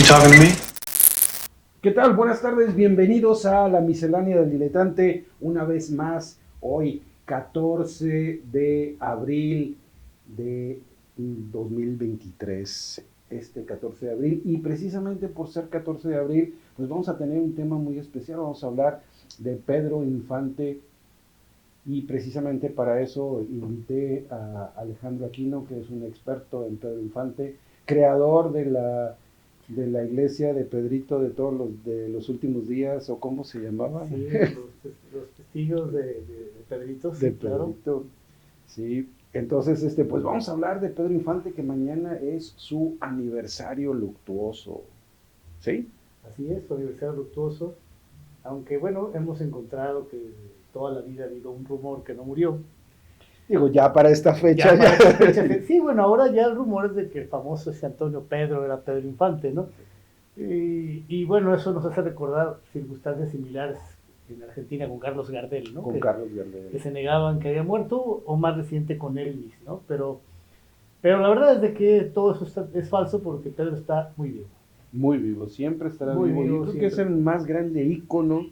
talking to me? ¿Qué tal? Buenas tardes, bienvenidos a la miscelánea del diletante. Una vez más, hoy 14 de abril de 2023. Este 14 de abril, y precisamente por ser 14 de abril, pues vamos a tener un tema muy especial. Vamos a hablar de Pedro Infante, y precisamente para eso invité a Alejandro Aquino, que es un experto en Pedro Infante, creador de la iglesia de Pedrito de los últimos días, o cómo se llamaba. Sí, los testigos de Pedrito, sí, De claro. Pedrito, sí. Entonces, pues vamos a hablar de Pedro Infante, que mañana es su aniversario luctuoso, ¿sí? Así es, su aniversario luctuoso. Aunque bueno, hemos encontrado que toda la vida ha habido un rumor que no murió. Digo, ya para esta fecha. Ya para esta fecha, sí, bueno, ahora ya el rumor es de que el famoso ese Antonio Pedro era Pedro Infante, ¿no? Y bueno, eso nos hace recordar circunstancias similares en Argentina con Carlos Gardel, ¿no? Con Carlos Gardel. Que se negaban que había muerto, o más reciente con Elvis, ¿no? Pero la verdad es de que todo eso es falso, porque Pedro está muy vivo. Muy vivo, siempre estará Muy vivo. vivo, Yo creo siempre. que es el más grande ícono,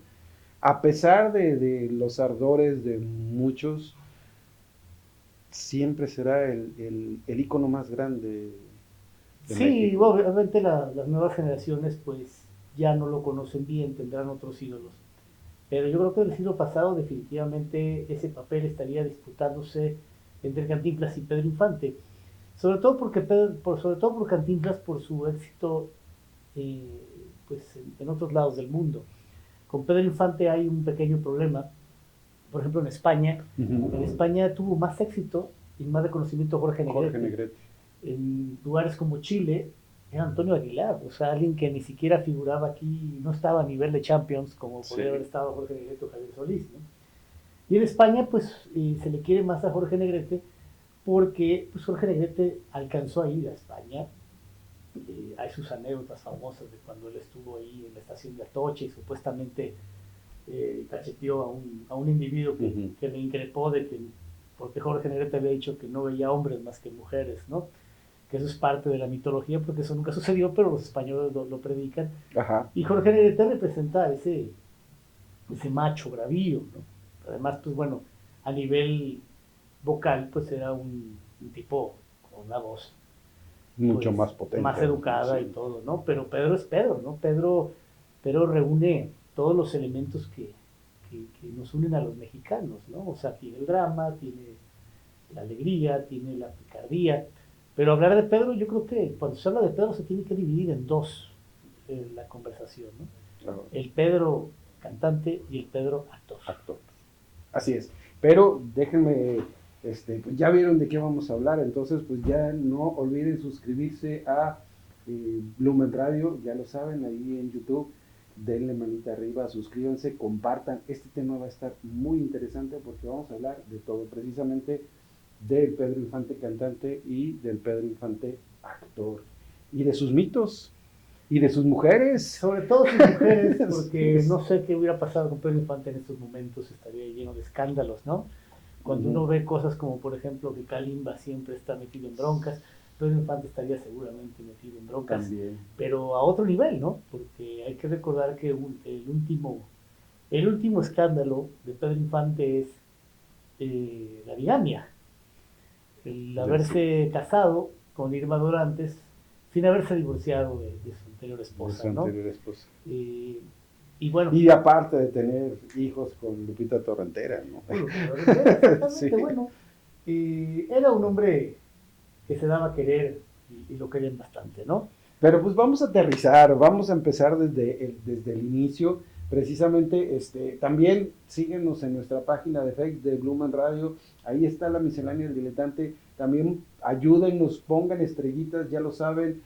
a pesar de los ardores de muchos, siempre será el ícono más grande de Sí, México. obviamente las nuevas generaciones pues ya no lo conocen bien, tendrán otros ídolos. Pero yo creo que el siglo pasado definitivamente ese papel estaría disputándose entre Cantinflas y Pedro Infante. Sobre todo sobre todo por Cantinflas, por su éxito pues en otros lados del mundo. Con Pedro Infante hay un pequeño problema. Por ejemplo, en España, En España tuvo más éxito y más reconocimiento Jorge Negrete. En lugares como Chile era Antonio Aguilar, o sea, alguien que ni siquiera figuraba aquí, no estaba a nivel de Champions como podría haber estado Jorge Negrete o Javier Solís, ¿no? Y en España pues se le quiere más a Jorge Negrete porque pues, Jorge Negrete alcanzó a ir a España. Hay sus anécdotas famosas de cuando él estuvo ahí en la estación de Atoche y supuestamente cacheteó a un individuo que le increpó porque Jorge Negrete había dicho que no veía hombres más que mujeres, ¿no? Que eso es parte de la mitología, porque eso nunca sucedió, pero los españoles lo predican. Ajá. Y Jorge Negrete representa ese macho bravío, ¿no? Además, pues bueno, a nivel vocal, pues era un tipo con una voz Mucho pues, más potente. más educada, sí, y todo, ¿no? Pero Pedro es Pedro, ¿no? Pedro reúne todos los elementos que nos unen a los mexicanos, ¿no? O sea, tiene el drama, tiene la alegría, tiene la picardía. Pero hablar de Pedro, yo creo que cuando se habla de Pedro se tiene que dividir en dos la conversación, ¿no? Claro. El Pedro cantante y el Pedro actor. Así es. Pero déjenme, pues ya vieron de qué vamos a hablar, entonces pues ya no olviden suscribirse a Blumen Radio, ya lo saben, ahí en YouTube. Denle manita arriba, suscríbanse, compartan. Este tema va a estar muy interesante porque vamos a hablar de todo, precisamente del Pedro Infante cantante y del Pedro Infante actor, y de sus mitos y de sus mujeres. Sobre todo sus mujeres, porque no sé qué hubiera pasado con Pedro Infante en estos momentos, estaría lleno de escándalos, ¿no? Cuando uno ve cosas como, por ejemplo, que Kalimba siempre está metido en broncas, Pedro Infante estaría seguramente metido en broncas, también, pero a otro nivel, ¿no? Porque hay que recordar que el último escándalo de Pedro Infante es la bigamia, el haberse casado con Irma Dorantes sin haberse divorciado de su anterior esposa, ¿no? Y bueno. Y aparte de tener hijos con Lupita Torrentera, ¿no? Exactamente, sí. Bueno, era un hombre que se daba a querer y lo querían bastante, ¿no? Pero pues vamos a aterrizar, vamos a empezar desde el inicio. Precisamente, también síguenos en nuestra página de Facebook de Blumen Radio, ahí está la miscelánea del diletante. También ayúdennos, pongan estrellitas, ya lo saben,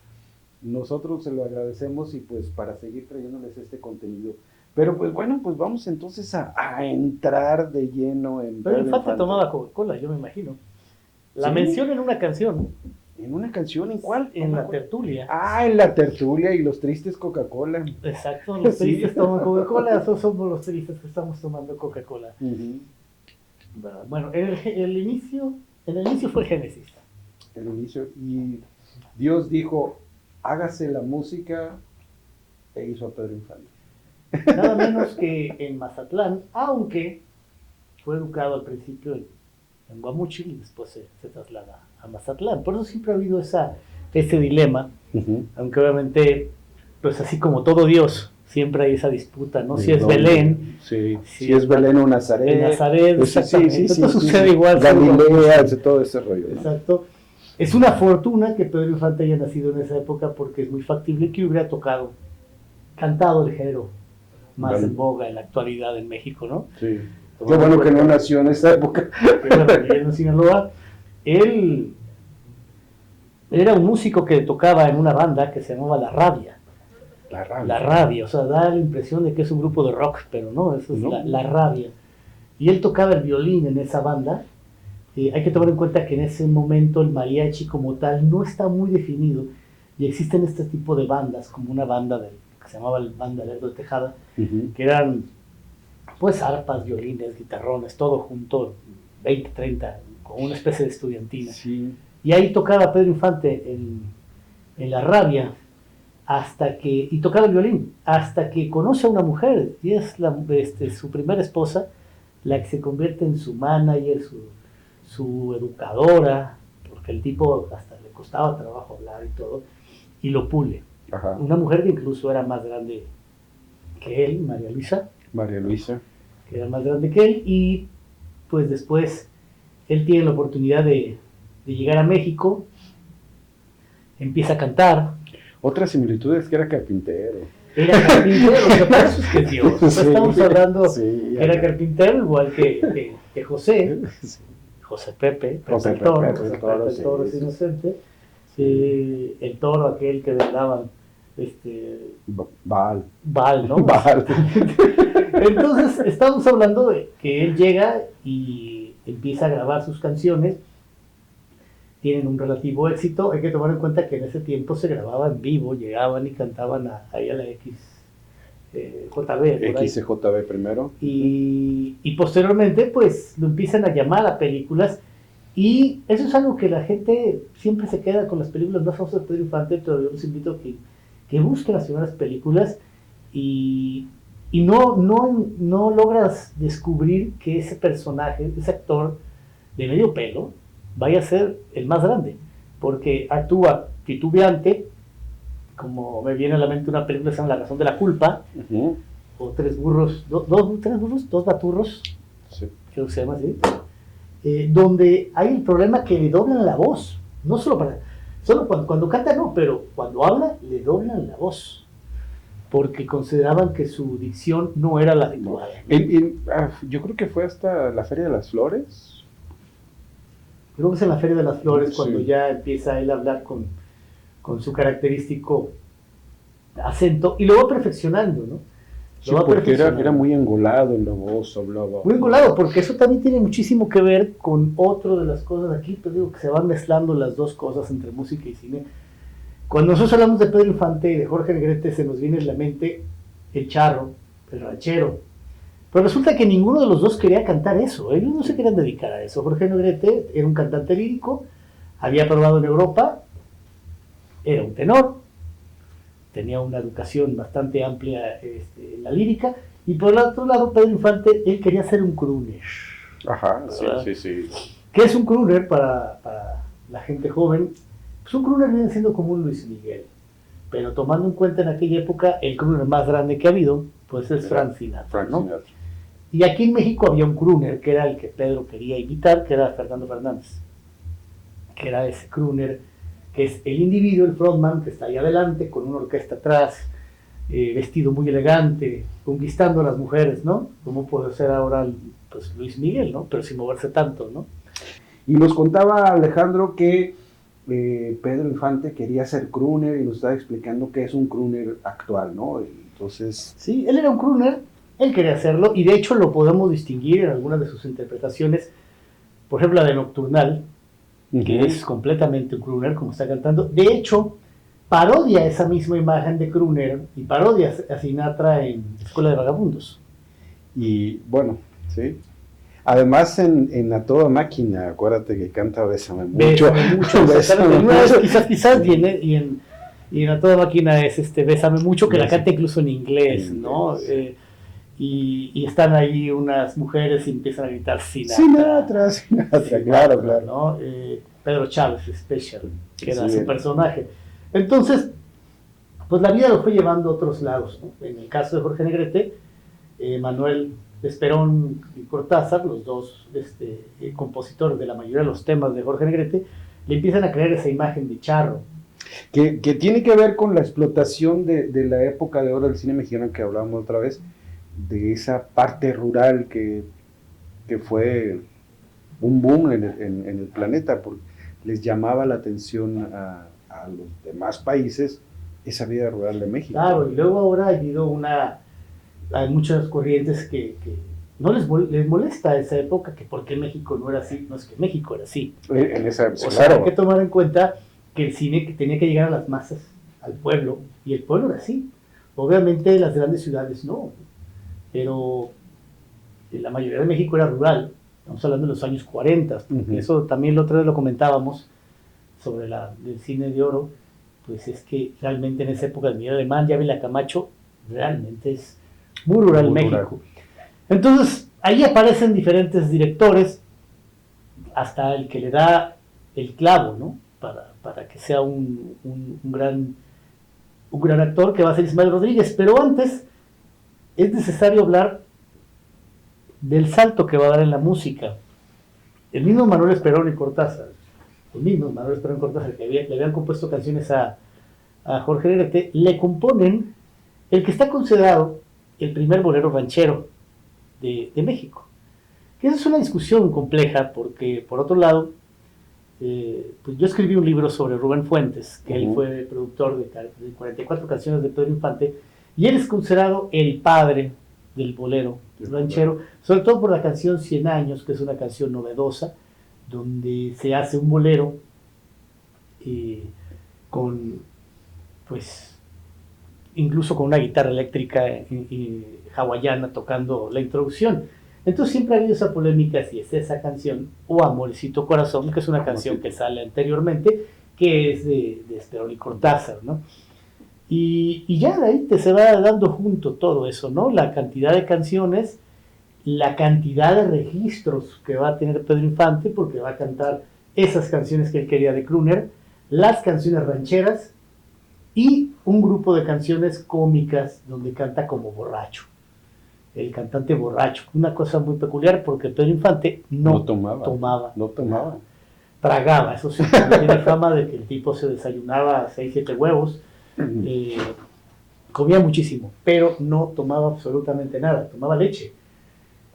nosotros se lo agradecemos, y pues para seguir trayéndoles este contenido. Pero pues bueno, pues vamos entonces a entrar de lleno en Pero Infante tomaba Coca-Cola, yo me imagino. La menciona en una canción. ¿En una canción? ¿En cuál? En la tertulia. Ah, en la tertulia, y los tristes Coca-Cola. Exacto, los tristes toman Coca-Cola, esos somos los tristes que estamos tomando Coca-Cola. Bueno, el inicio fue el Génesis. El inicio, y Dios dijo, hágase la música, te hizo a Pedro Infante? Nada menos que en Mazatlán, aunque fue educado al principio en Guamúchil y después se traslada a Mazatlán. Por eso siempre ha habido ese dilema, aunque obviamente, pues así como todo Dios, siempre hay esa disputa, ¿no? Si es Belén. Sí, si es Belén o Nazaret. En Nazaret, pues, exactamente. Entonces sucede igual. Galilea, todo ese rollo, ¿no? Exacto. Es una fortuna que Pedro Infante haya nacido en esa época porque es muy factible que hubiera cantado el género más en boga en la actualidad en México, ¿no? Sí. Qué bueno que no nació en esa época. Que bueno, que en Sinaloa. Él era un músico que tocaba en una banda que se llamaba La Rabia. La Rabia, o sea, da la impresión de que es un grupo de rock, pero no, eso es la Rabia. Y él tocaba el violín en esa banda. Hay que tomar en cuenta que en ese momento el mariachi como tal no está muy definido y existen este tipo de bandas, como una banda que se llamaba el Banda Lerdo de Tejada, que eran pues arpas, violines, guitarrones, todo junto, 20, 30, con una especie de estudiantina. Sí. Y ahí tocaba Pedro Infante en La Rabia, y tocaba el violín, hasta que conoce a una mujer, y es su primera esposa, la que se convierte en su manager, su educadora, porque el tipo hasta le costaba trabajo hablar y todo, y lo pule. Ajá. Una mujer que incluso era más grande que él, María Luisa, que era más grande que él, y pues después él tiene la oportunidad de llegar a México, empieza a cantar. Otra similitud es que era carpintero. Era carpintero, lo que pasa es que Dios. Sí, estamos hablando, era carpintero igual que José, sí. José Pepe, el toro es inocente, sí. El toro aquel que vendaban, Baal, ¿no? Baal. Entonces, estamos hablando de que él llega y empieza a grabar sus canciones, tienen un relativo éxito. Hay que tomar en cuenta que en ese tiempo se grababa en vivo, llegaban y cantaban ahí a la XJB primero. Y posteriormente, pues, lo empiezan a llamar a películas, y eso es algo que la gente siempre se queda con las películas más famosas de Pedro Infante, pero yo los invito a que busquen las primeras películas y no logras descubrir que ese personaje, ese actor de medio pelo, vaya a ser el más grande, porque actúa titubeante, como me viene a la mente una película que se llama La Razón de la Culpa, o Tres Baturros, sí. Creo que se llama así, donde hay el problema que le doblan la voz, no solo cuando canta no, pero cuando habla le doblan la voz, porque consideraban que su dicción no era la adecuada. Yo creo que fue hasta la Feria de las Flores. Creo que es en la Feria de las Flores, cuando ya empieza él a hablar con su característico acento, y lo va perfeccionando, ¿no? Sí, porque era muy engolado en la voz, hablaba. Muy engolado, porque eso también tiene muchísimo que ver con otro de las cosas aquí, pero digo que se van mezclando las dos cosas entre música y cine. Cuando nosotros hablamos de Pedro Infante y de Jorge Negrete, se nos viene en la mente el charro, el ranchero. Pero resulta que ninguno de los dos quería cantar eso, ellos no se querían dedicar a eso. Jorge Negrete era un cantante lírico, había probado en Europa, era un tenor, tenía una educación bastante amplia en la lírica, y por el otro lado, Pedro Infante, él quería ser un crooner. Ajá, sí. ¿Qué es un crooner para la gente joven? Pues un crooner viene siendo como un Luis Miguel, pero tomando en cuenta en aquella época, el crooner más grande que ha habido, pues es Frank Sinatra, ¿no? Y aquí en México había un crooner, que era el que Pedro quería imitar, que era Fernando Fernández, que era ese crooner, que es el individuo, el frontman, que está ahí adelante, con una orquesta atrás, vestido muy elegante, conquistando a las mujeres, ¿no? Como puede ser ahora pues, Luis Miguel, ¿no? Pero sin moverse tanto, ¿no? Y nos contaba Alejandro que Pedro Infante quería ser crooner y nos estaba explicando que es un crooner actual, ¿no? Entonces... Sí, él era un crooner, él quería hacerlo, y de hecho lo podemos distinguir en algunas de sus interpretaciones, por ejemplo la de Nocturnal, que es completamente un crooner, como está cantando. De hecho, parodia esa misma imagen de crooner y parodia a Sinatra en Escuela de Vagabundos. Y bueno, sí. Además, en A Toda Máquina, acuérdate que canta Bésame Mucho. Bésame Mucho. Quizás viene, y Y en A Toda Máquina es Bésame Mucho, que la canta incluso en inglés, ¿no? Sí. Y están ahí unas mujeres y empiezan a gritar Sinatra, claro, claro. ¿no? Pedro Chávez Special, que era Sí, su personaje. Entonces, pues la vida lo fue llevando a otros lados, ¿no? En el caso de Jorge Negrete, Manuel Esperón y Cortázar, los dos compositores de la mayoría de los temas de Jorge Negrete, le empiezan a crear esa imagen de charro. Que tiene que ver con la explotación de la época de oro del cine mexicano que hablábamos otra vez, de esa parte rural que fue un boom en el planeta, porque les llamaba la atención a los demás países esa vida rural de México. Claro, y luego ahora ha habido hay muchas corrientes que no les molesta esa época, que por qué México no era así. No es que México era así. En esa, o sea, claro. hay que tomar en cuenta que el cine que tenía que llegar a las masas, al pueblo, y el pueblo era así. Obviamente las grandes ciudades no, pero la mayoría de México era rural. Estamos hablando de los años 40, porque eso también la otra vez lo comentábamos sobre el cine de oro. Pues es que realmente en esa época de Miguel Alemán, ya Ávila Camacho, realmente es muy rural México. Rural. Entonces, ahí aparecen diferentes directores, hasta el que le da el clavo, ¿no? Para que sea un gran actor, que va a ser Ismael Rodríguez. Pero antes, es necesario hablar del salto que va a dar en la música. El mismo Manuel Esperón y Cortázar, que le habían compuesto canciones a Jorge Negrete, le componen el que está considerado el primer bolero ranchero de México. Que esa es una discusión compleja, porque por otro lado, pues yo escribí un libro sobre Rubén Fuentes, que él fue productor de 44 canciones de Pedro Infante, y él es considerado el padre del bolero ranchero, sobre todo por la canción 100 años, que es una canción novedosa, donde se hace un bolero incluso con una guitarra eléctrica hawaiana tocando la introducción. Entonces siempre ha habido esa polémica si es esa canción o Amorcito Corazón, que es una canción que sale anteriormente, que es de Esperón y Cortázar, ¿no? Y ya de ahí se va dando junto todo eso, ¿no? La cantidad de canciones, la cantidad de registros que va a tener Pedro Infante, porque va a cantar esas canciones que él quería de crooner, las canciones rancheras y un grupo de canciones cómicas donde canta como borracho, el cantante borracho. Una cosa muy peculiar, porque Pedro Infante no tomaba. Tragaba, eso sí, tiene fama de que el tipo se desayunaba 6-7 huevos, comía muchísimo, pero no tomaba absolutamente nada, tomaba leche.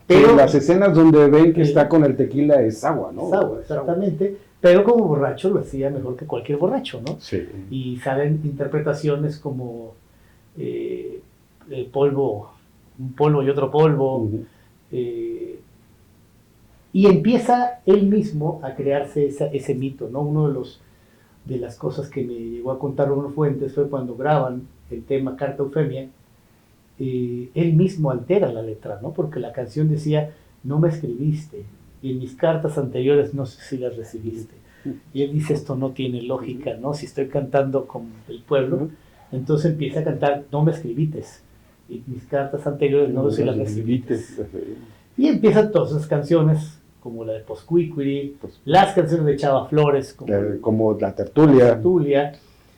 Pero sí, las escenas donde ven que está con el tequila es agua, ¿no? Es agua, exactamente. Pero como borracho lo hacía mejor que cualquier borracho, ¿no? Sí. Y salen interpretaciones como el polvo, un polvo y otro polvo. Y empieza él mismo a crearse ese mito, ¿no? Uno de las cosas que me llegó a contar Rubén Fuentes fue cuando graban el tema Carta Eufemia. Él mismo altera la letra, ¿no? Porque la canción decía, no me escribiste, y en mis cartas anteriores no sé si las recibiste. Y él dice, esto no tiene lógica, ¿no? Si estoy cantando con el pueblo, entonces empieza a cantar, no me escribites, y mis cartas anteriores no sé si las recibiste. Y empiezan todas esas canciones, como la de Poscuicuiri, las canciones de Chava Flores, como la Tertulia,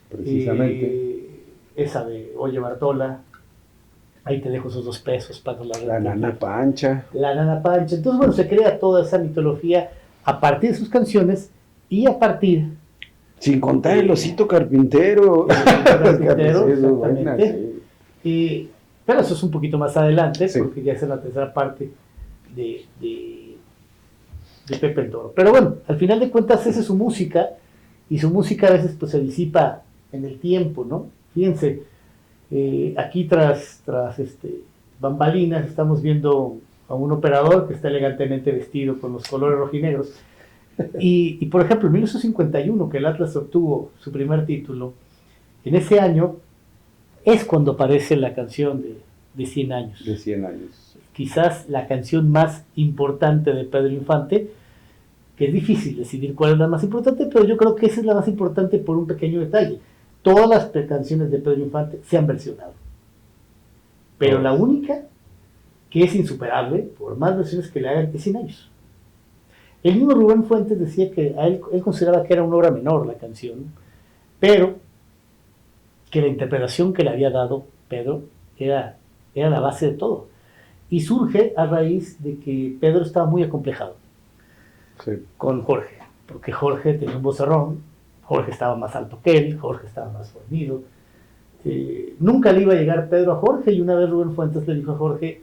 precisamente, esa de Oye Bartola, ahí te dejo esos 2 pesos para la Nana Pancha. Entonces, bueno, se crea toda esa mitología a partir de sus canciones y a partir... Sin contar el Osito Carpintero. Exactamente. Pero eso es un poquito más adelante, porque ya es en la tercera parte de Pepe el Toro. Pero bueno, al final de cuentas esa es su música, y su música a veces pues se disipa en el tiempo, ¿no? Fíjense, aquí tras bambalinas estamos viendo a un operador que está elegantemente vestido con los colores rojinegros, y por ejemplo en 1951, que el Atlas obtuvo su primer título, en ese año es cuando aparece la canción de 100 años. De 100 años. Quizás la canción más importante de Pedro Infante, que es difícil decidir cuál es la más importante, pero yo creo que esa es la más importante por un pequeño detalle. todas las canciones de Pedro Infante se han versionado. Pero la única que es insuperable, por más versiones que le hagan, es 100 años. El mismo Rubén Fuentes decía que él consideraba que era una obra menor la canción, pero que la interpretación que le había dado Pedro era la base de todo. Y surge a raíz de que Pedro estaba muy acomplejado con Jorge, porque Jorge tenía un vocerrón, Jorge estaba más alto que él, Jorge estaba más fornido. Nunca le iba a llegar Pedro a Jorge, y una vez Rubén Fuentes le dijo a Jorge: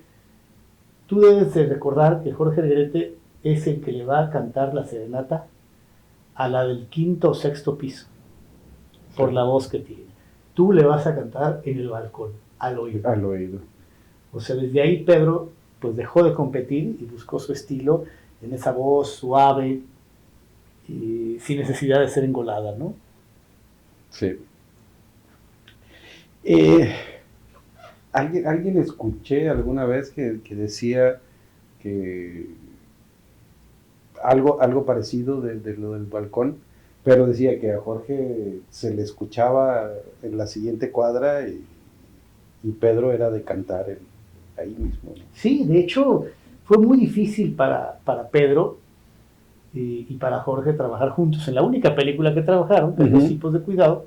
tú debes de recordar que Jorge Negrete es el que le va a cantar la serenata a la del 5º o 6º piso, por la voz que tiene. Tú le vas a cantar en el balcón, al oído. Al oído. O sea, desde ahí Pedro pues dejó de competir y buscó su estilo en esa voz suave y sin necesidad de ser engolada, ¿no? Sí. Alguien escuché alguna vez que decía que algo parecido de lo del balcón, pero decía que a Jorge se le escuchaba en la siguiente cuadra y Pedro era de cantar ahí mismo, ¿no? Sí, de hecho fue muy difícil para Pedro y para Jorge trabajar juntos. En la única película que trabajaron, Los tipos de cuidado,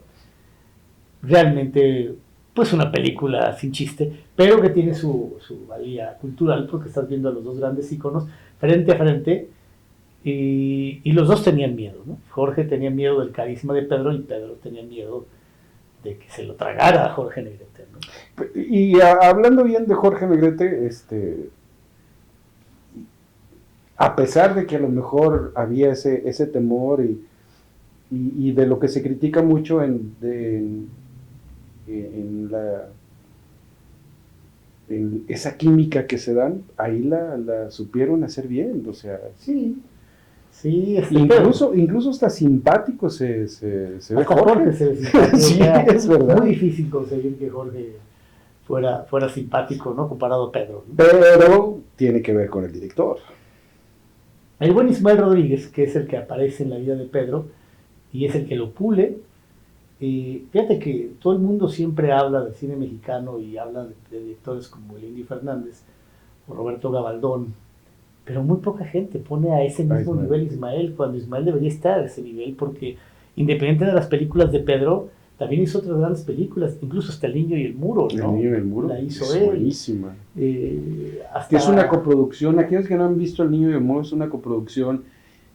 realmente pues una película sin chiste, pero que tiene su valía cultural, porque estás viendo a los dos grandes íconos frente a frente, y los dos tenían miedo, ¿no? Jorge tenía miedo del carisma de Pedro, y Pedro tenía miedo de que se lo tragara a Jorge Negrete, ¿no? Y hablando bien de Jorge Negrete, a pesar de que a lo mejor había ese temor y de lo que se critica mucho en esa química que se dan, ahí la supieron hacer bien, o sea, sí, incluso hasta simpático se ve Jorge se ve simpático. Sí, es verdad. Muy difícil conseguir que Jorge fuera simpático, ¿no? Comparado a Pedro, ¿no? Pero tiene que ver con el director. El buen Ismael Rodríguez, que es el que aparece en la vida de Pedro y es el que lo pule. Fíjate que todo el mundo siempre habla del cine mexicano y habla de directores como el Indio Fernández o Roberto Gabaldón, pero muy poca gente pone a ese mismo nivel Ismael, cuando Ismael debería estar a ese nivel, porque independiente de las películas de Pedro, también hizo otras grandes películas, incluso hasta El Niño y el Muro, ¿no? El Niño y el Muro la hizo es él. buenísima. Hasta... Que es una coproducción, aquellos que no han visto El Niño y el Muro, es una coproducción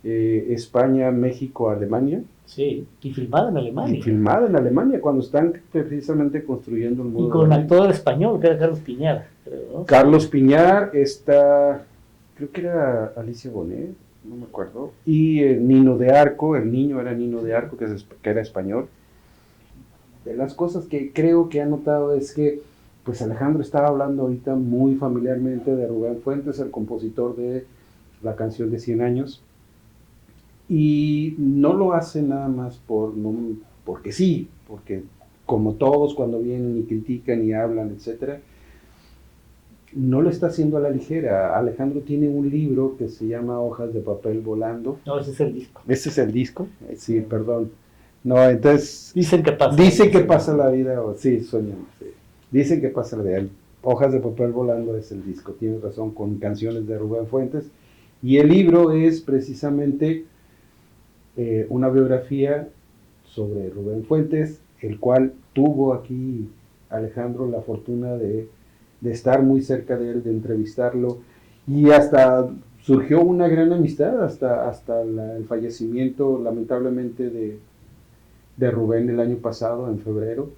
España, México, Alemania. Sí, y filmada en Alemania. Y filmada en Alemania, cuando están precisamente construyendo el muro. Y con actor español, que era Carlos Piñar, creo, ¿no? Carlos Piñar, creo que era Alicia Bonet, no me acuerdo. Y Nino de Arco, el niño era Nino de Arco, que era español. De las cosas que creo que ha notado es que, pues Alejandro estaba hablando ahorita muy familiarmente de Rubén Fuentes, el compositor de la canción de 100 años. Y no lo hace nada más porque sí, porque como todos cuando vienen y critican y hablan, etcétera, no lo está haciendo a la ligera. Alejandro tiene un libro que se llama Hojas de papel volando. No, ese es el disco. ¿Ese es el disco? Sí, perdón. No, entonces... Dicen que pasa la vida, sí, soñamos. Sí. Dicen que pasa la vida. Hojas de papel volando es el disco, tienes razón, con canciones de Rubén Fuentes. Y el libro es precisamente una biografía sobre Rubén Fuentes, el cual tuvo aquí Alejandro la fortuna de estar muy cerca de él, de entrevistarlo, y hasta surgió una gran amistad hasta el fallecimiento lamentablemente de Rubén el año pasado, en febrero,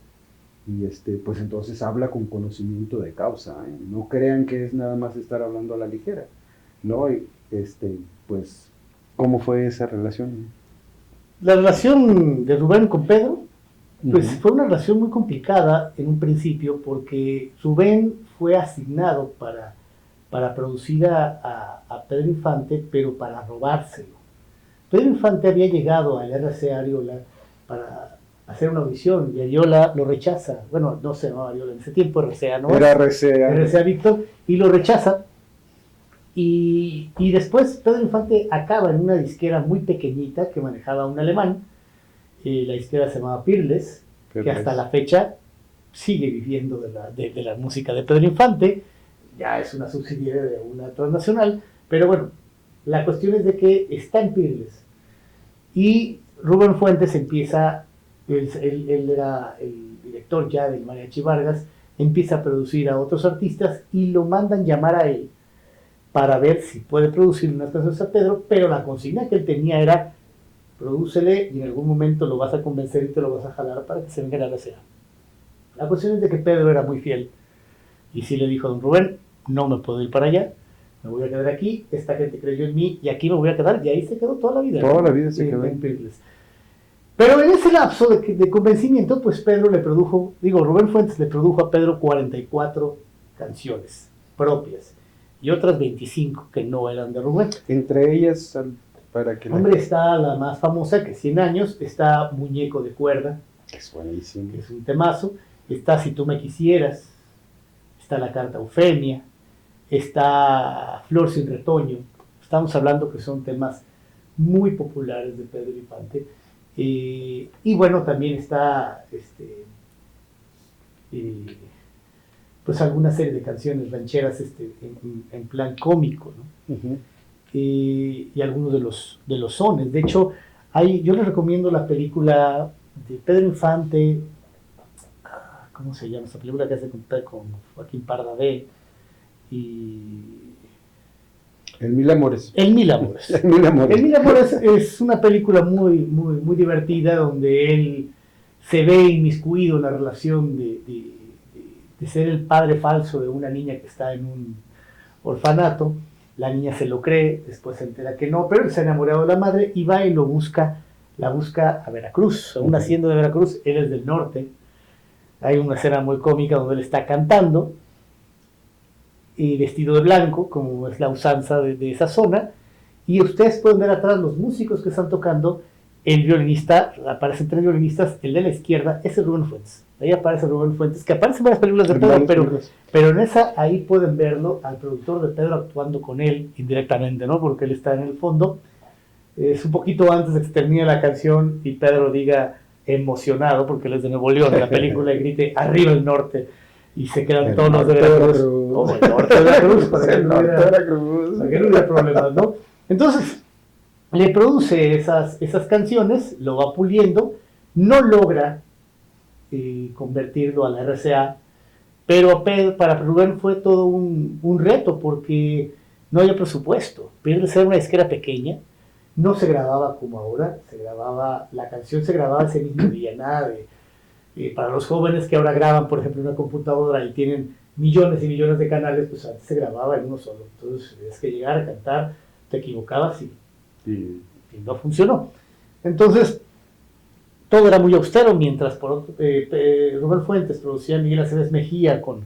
y pues entonces habla con conocimiento de causa, ¿eh? No crean que es nada más estar hablando a la ligera, ¿no? Y, pues, ¿cómo fue esa relación? La relación de Rubén con Pedro, pues fue una relación muy complicada en un principio, porque Rubén fue asignado para producir a Pedro Infante, pero para robárselo. Pedro Infante había llegado al RCA Ariola para hacer una audición, y Ariola lo rechaza. Bueno, no se llamaba Ariola en ese tiempo, RCA, ¿no? Era RCA. RCA Víctor, y lo rechaza. Y después Pedro Infante acaba en una disquera muy pequeñita que manejaba un alemán. La disquera se llamaba Peerless, Pero que hasta la fecha sigue viviendo de la música de Pedro Infante, ya es una subsidiaria de una transnacional, pero bueno, la cuestión es de que está en Peerless. Y Rubén Fuentes empieza, él era el director ya del Mariachi Vargas, empieza a producir a otros artistas y lo mandan llamar a él para ver si puede producir unas canciones a Pedro, pero la consigna que él tenía era: prodúcele y en algún momento lo vas a convencer y te lo vas a jalar para que se venga a la RCA. La cuestión es de que Pedro era muy fiel y sí le dijo a don Rubén: no me puedo ir para allá, me voy a quedar aquí, esta gente creyó en mí y aquí me voy a quedar, y ahí se quedó toda la vida. Toda la vida se quedó en Peerless. Pero en ese lapso de convencimiento, pues Rubén Fuentes le produjo a Pedro 44 canciones propias y otras 25 que no eran de Rubén. Entre ellas, para que Hombre, está la más famosa, que es 100 años, está Muñeco de Cuerda, es buenísimo. que es un temazo, está Si tú me quisieras, está La carta a Eufemia, está Flor sin retoño. Estamos hablando que son temas muy populares de Pedro Infante. Y bueno, también está pues alguna serie de canciones rancheras en plan cómico, ¿no? Uh-huh. Y algunos de los sones. De hecho, yo les recomiendo la película de Pedro Infante. ¿Cómo se llama esa película que hace con Joaquín Pardavé? El Mil Amores. El Mil Amores. El Mil Amores. El Mil Amores es una película muy, muy, muy divertida, donde él se ve inmiscuido en la relación de ser el padre falso de una niña que está en un orfanato. La niña se lo cree, después se entera que no, pero él se ha enamorado de la madre y va y la busca a Veracruz, a una hacienda de Veracruz. Él es del norte. Hay una escena muy cómica donde él está cantando y vestido de blanco, como es la usanza de esa zona, y ustedes pueden ver atrás los músicos que están tocando. El violinista, aparecen 3 violinistas, el de la izquierda es Rubén Fuentes. Ahí aparece Rubén Fuentes, que aparece en varias películas de Pedro, pero en esa, ahí pueden verlo al productor de Pedro actuando con él indirectamente, ¿no? Porque él está en el fondo. Es un poquito antes de que termine la canción y Pedro diga, emocionado, porque él es de Nuevo León, de la película, y grite arriba el norte, y se quedan todos los de Veracruz. Oh, el norte de Veracruz, para que no hubiera problemas, ¿no? Entonces, le produce esas canciones, lo va puliendo, no logra convertirlo a la RCA, pero para Rubén fue todo un reto, porque no había presupuesto. Peerless era una disquera pequeña, no se grababa como ahora, la canción se grababa ese mismo día, nada para los jóvenes que ahora graban, por ejemplo, una computadora y tienen millones y millones de canales, pues antes se grababa en uno solo. Entonces, tenías que llegar a cantar, te equivocabas y no funcionó. Entonces, todo era muy austero, mientras Rubén Fuentes producía a Miguel Aceves Mejía con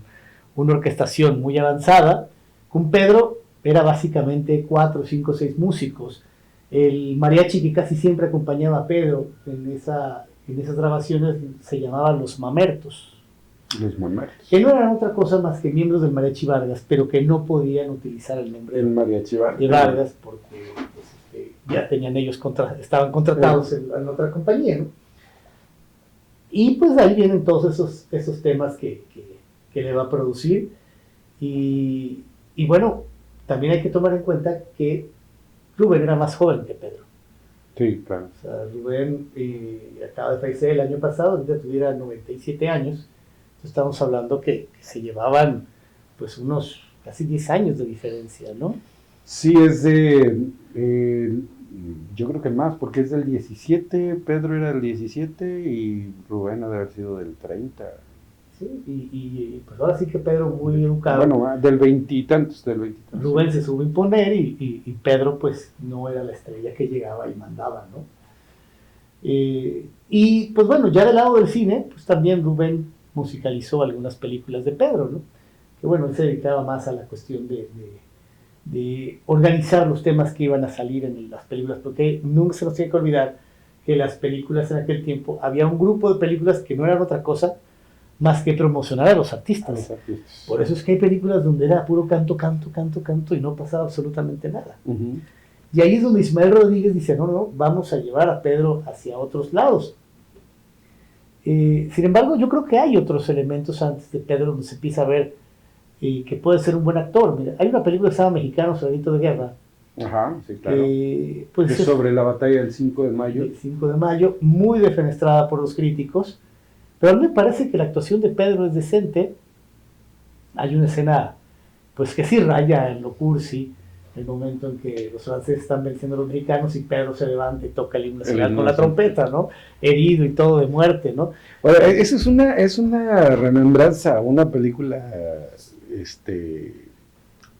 una orquestación muy avanzada. Con Pedro era básicamente 4, 5, 6 músicos. El mariachi que casi siempre acompañaba a Pedro en esas grabaciones se llamaba Los Mamertos. Los Mamertos. Que no eran otra cosa más que miembros del Mariachi Vargas, pero que no podían utilizar el nombre El Mariachi Vargas. de Vargas porque ya tenían ellos estaban contratados en otra compañía, ¿no? Y pues de ahí vienen todos esos temas que le va a producir. Y bueno, también hay que tomar en cuenta que Rubén era más joven que Pedro. Sí, claro. O sea, Rubén acaba de fallecer el año pasado, ahorita tuviera 97 años. Entonces estamos hablando que se llevaban pues unos casi 10 años de diferencia, ¿no? Sí, es yo creo que más, porque es del 17, Pedro era del 17 y Rubén ha de haber sido del 30. Sí, y pues ahora sí que Pedro muy educado. Bueno, del veintitantos. Rubén se supo imponer y Pedro pues no era la estrella que llegaba y mandaba, ¿no? Y pues bueno, ya del lado del cine, pues también Rubén musicalizó algunas películas de Pedro, ¿no? Que bueno, él se dedicaba más a la cuestión de organizar los temas que iban a salir en las películas, porque nunca se nos tiene que olvidar que las películas en aquel tiempo, había un grupo de películas que no eran otra cosa más que promocionar a los artistas. Por eso es que hay películas donde era puro canto y no pasaba absolutamente nada. Uh-huh. Y ahí es donde Ismael Rodríguez dice, no, vamos a llevar a Pedro hacia otros lados. Sin embargo, yo creo que hay otros elementos antes de Pedro donde se empieza a ver que puede ser un buen actor. Mira, hay una película que se llama Mexicano, Soldadito de Guerra. Ajá, sí, claro. Pues es sobre la batalla del 5 de mayo. El 5 de mayo, muy defenestrada por los críticos, pero a mí me parece que la actuación de Pedro es decente. Hay una escena, pues que sí raya en lo cursi, el momento en que los franceses están venciendo a los mexicanos y Pedro se levanta y toca el himno nacional con la trompeta, ¿no? Herido y todo de muerte, ¿no? Bueno, eso es una remembranza, una película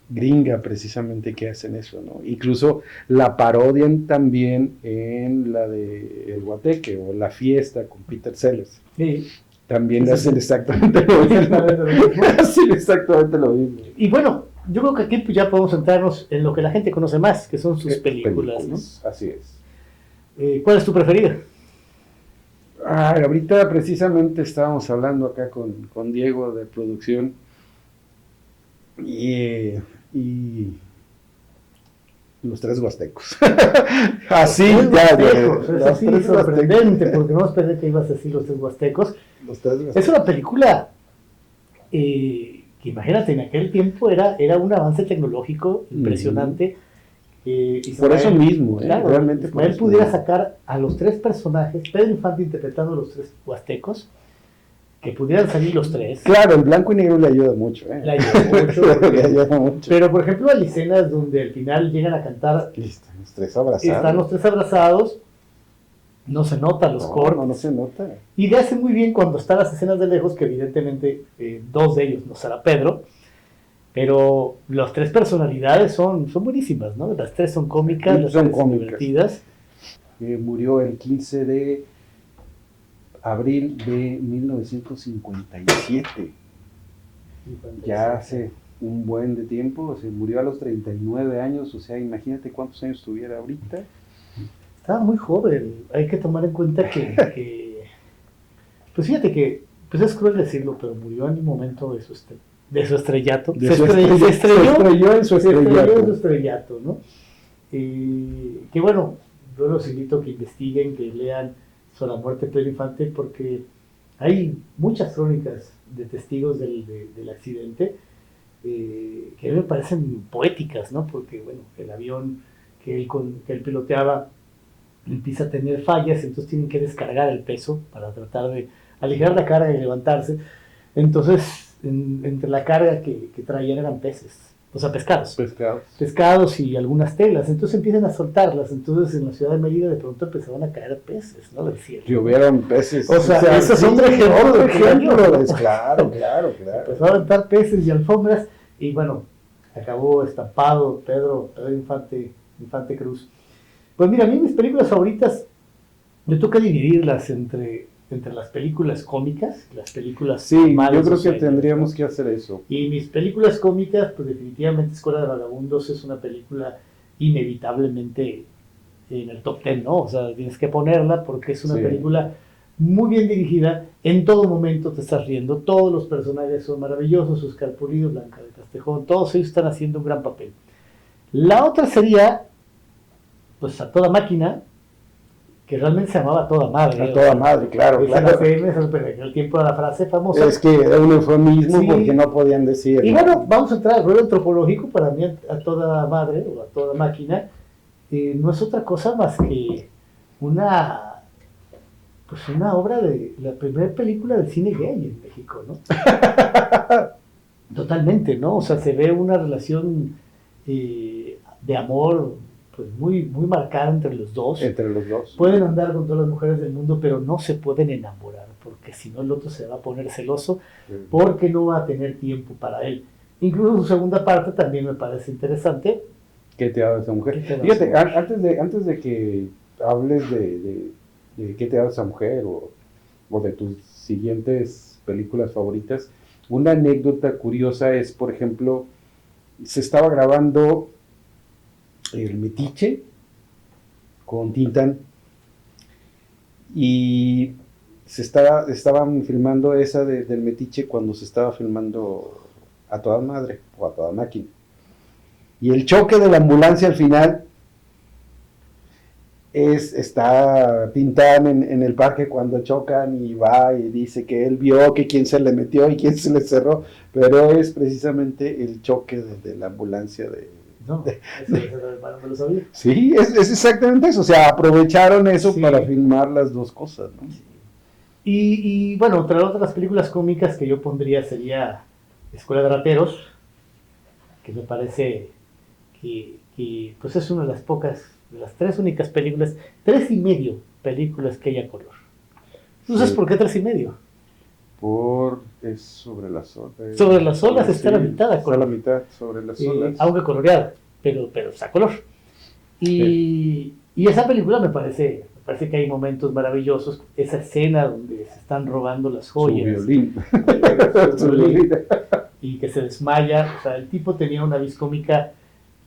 gringa precisamente que hacen eso, ¿no? Incluso la parodian también en la de El Guateque o La Fiesta con Peter Sellers. Sí. También hacen exactamente lo mismo. Hacen exactamente lo mismo. Y bueno, yo creo que aquí pues, ya podemos centrarnos en lo que la gente conoce más, que son sus películas, ¿no? Así es. ¿Cuál es tu preferida? Ahorita precisamente estábamos hablando acá con Diego de producción y Los Tres Huastecos. Así, ya. Es así sorprendente, porque no esperé que ibas a decir Los Tres Huastecos. Es una película que imagínate, en aquel tiempo era un avance tecnológico impresionante. Ismael, por eso mismo, claro, realmente. Ismael pudiera sacar a los tres personajes, Pedro Infante interpretando a los tres huastecos, que pudieran salir los tres. Claro, el blanco y negro le ayuda mucho. Le ayuda mucho. Le ayuda mucho. Pero, por ejemplo, hay escenas donde al final llegan a cantar. Listo, los tres abrazados. Están los tres abrazados. No se nota los cortes. No se nota. Y le hace muy bien cuando están las escenas de lejos, que evidentemente dos de ellos no será Pedro, pero las tres personalidades son buenísimas, ¿no? Las tres son cómicas, las tres son divertidas. Murió el 15 de abril de 1957. Ya hace un buen de tiempo, se murió a los 39 años, o sea, imagínate cuántos años tuviera ahorita. Estaba muy joven, hay que tomar en cuenta que pues fíjate que, pues es cruel decirlo, pero murió en un momento de su estrellato. Se estrelló en su estrellato, ¿no? Que bueno, yo los invito a que investiguen, que lean sobre la muerte de Pedro Infante, porque hay muchas crónicas de testigos del accidente que a mí me parecen poéticas, ¿no? Porque, bueno, el avión que él piloteaba empieza a tener fallas, entonces tienen que descargar el peso para tratar de aligerar la carga y levantarse. Entonces, entre la carga que traían eran peces, o sea, pescados y algunas telas. Entonces empiezan a soltarlas. Entonces en la ciudad de Mérida de pronto empezaban a caer peces, ¿no? Del cielo. Llovieron peces. O sea esos son otro ejemplo. Claro. Empezó a aventar peces y alfombras y bueno, acabó estampado Pedro Infante Cruz. Pues mira, a mí mis películas favoritas me toca dividirlas entre las películas cómicas, las películas sí, yo creo que tendríamos que hacer eso. Y mis películas cómicas, pues definitivamente Escuela de Vagabundos es una película inevitablemente en el top 10, ¿no? O sea, tienes que ponerla porque es una película muy bien dirigida, en todo momento te estás riendo, todos los personajes son maravillosos, Oscar Pulido, Blanca de Castejón, todos ellos están haciendo un gran papel. La otra sería, pues A Toda Máquina, que realmente se llamaba A Toda Madre. A Toda Madre, claro. En el tiempo de la frase famosa. Es que era un eufemismo porque no podían decir. Y bueno, vamos a entrar al rollo antropológico. Para mí, A Toda Madre o A Toda Máquina no es otra cosa más que una obra de la primera película del cine gay en México, ¿no? Totalmente, ¿no? O sea, se ve una relación de amor pues muy marcada entre los dos. Pueden andar con todas las mujeres del mundo, pero no se pueden enamorar, porque si no el otro se va a poner celoso, porque no va a tener tiempo para él. Incluso su segunda parte también me parece interesante. ¿Qué te habla esa mujer? Fíjate, antes de que hables de ¿Qué te habla esa mujer? O de tus siguientes películas favoritas, una anécdota curiosa es, por ejemplo, se estaba grabando El Metiche con Tintán y estaban filmando esa del Metiche cuando se estaba filmando A Toda Madre o A Toda Máquina, y el choque de la ambulancia al final está Tintán en el parque cuando chocan y va y dice que él vio que quién se le metió y quién se le cerró, pero es precisamente el choque de la ambulancia No, eso no me lo sabía. Sí, es exactamente eso, o sea, aprovecharon eso Sí. para filmar las dos cosas, ¿no? Sí. Y bueno, entre otras películas cómicas que yo pondría sería Escuela de Rateros, que me parece que pues es una de las pocas, de las tres únicas películas, 3.5 películas que hay a color. ¿Tú sabes Sí. por qué 3.5? Es sobre las olas. Sobre las olas está la mitad a Está color. la mitad sobre las olas. Aunque coloreada, pero está a color. Y esa película me parece que hay momentos maravillosos. Esa escena donde se están robando las joyas. Su violín. Su violín. Y que se desmaya. O sea, el tipo tenía una vis cómica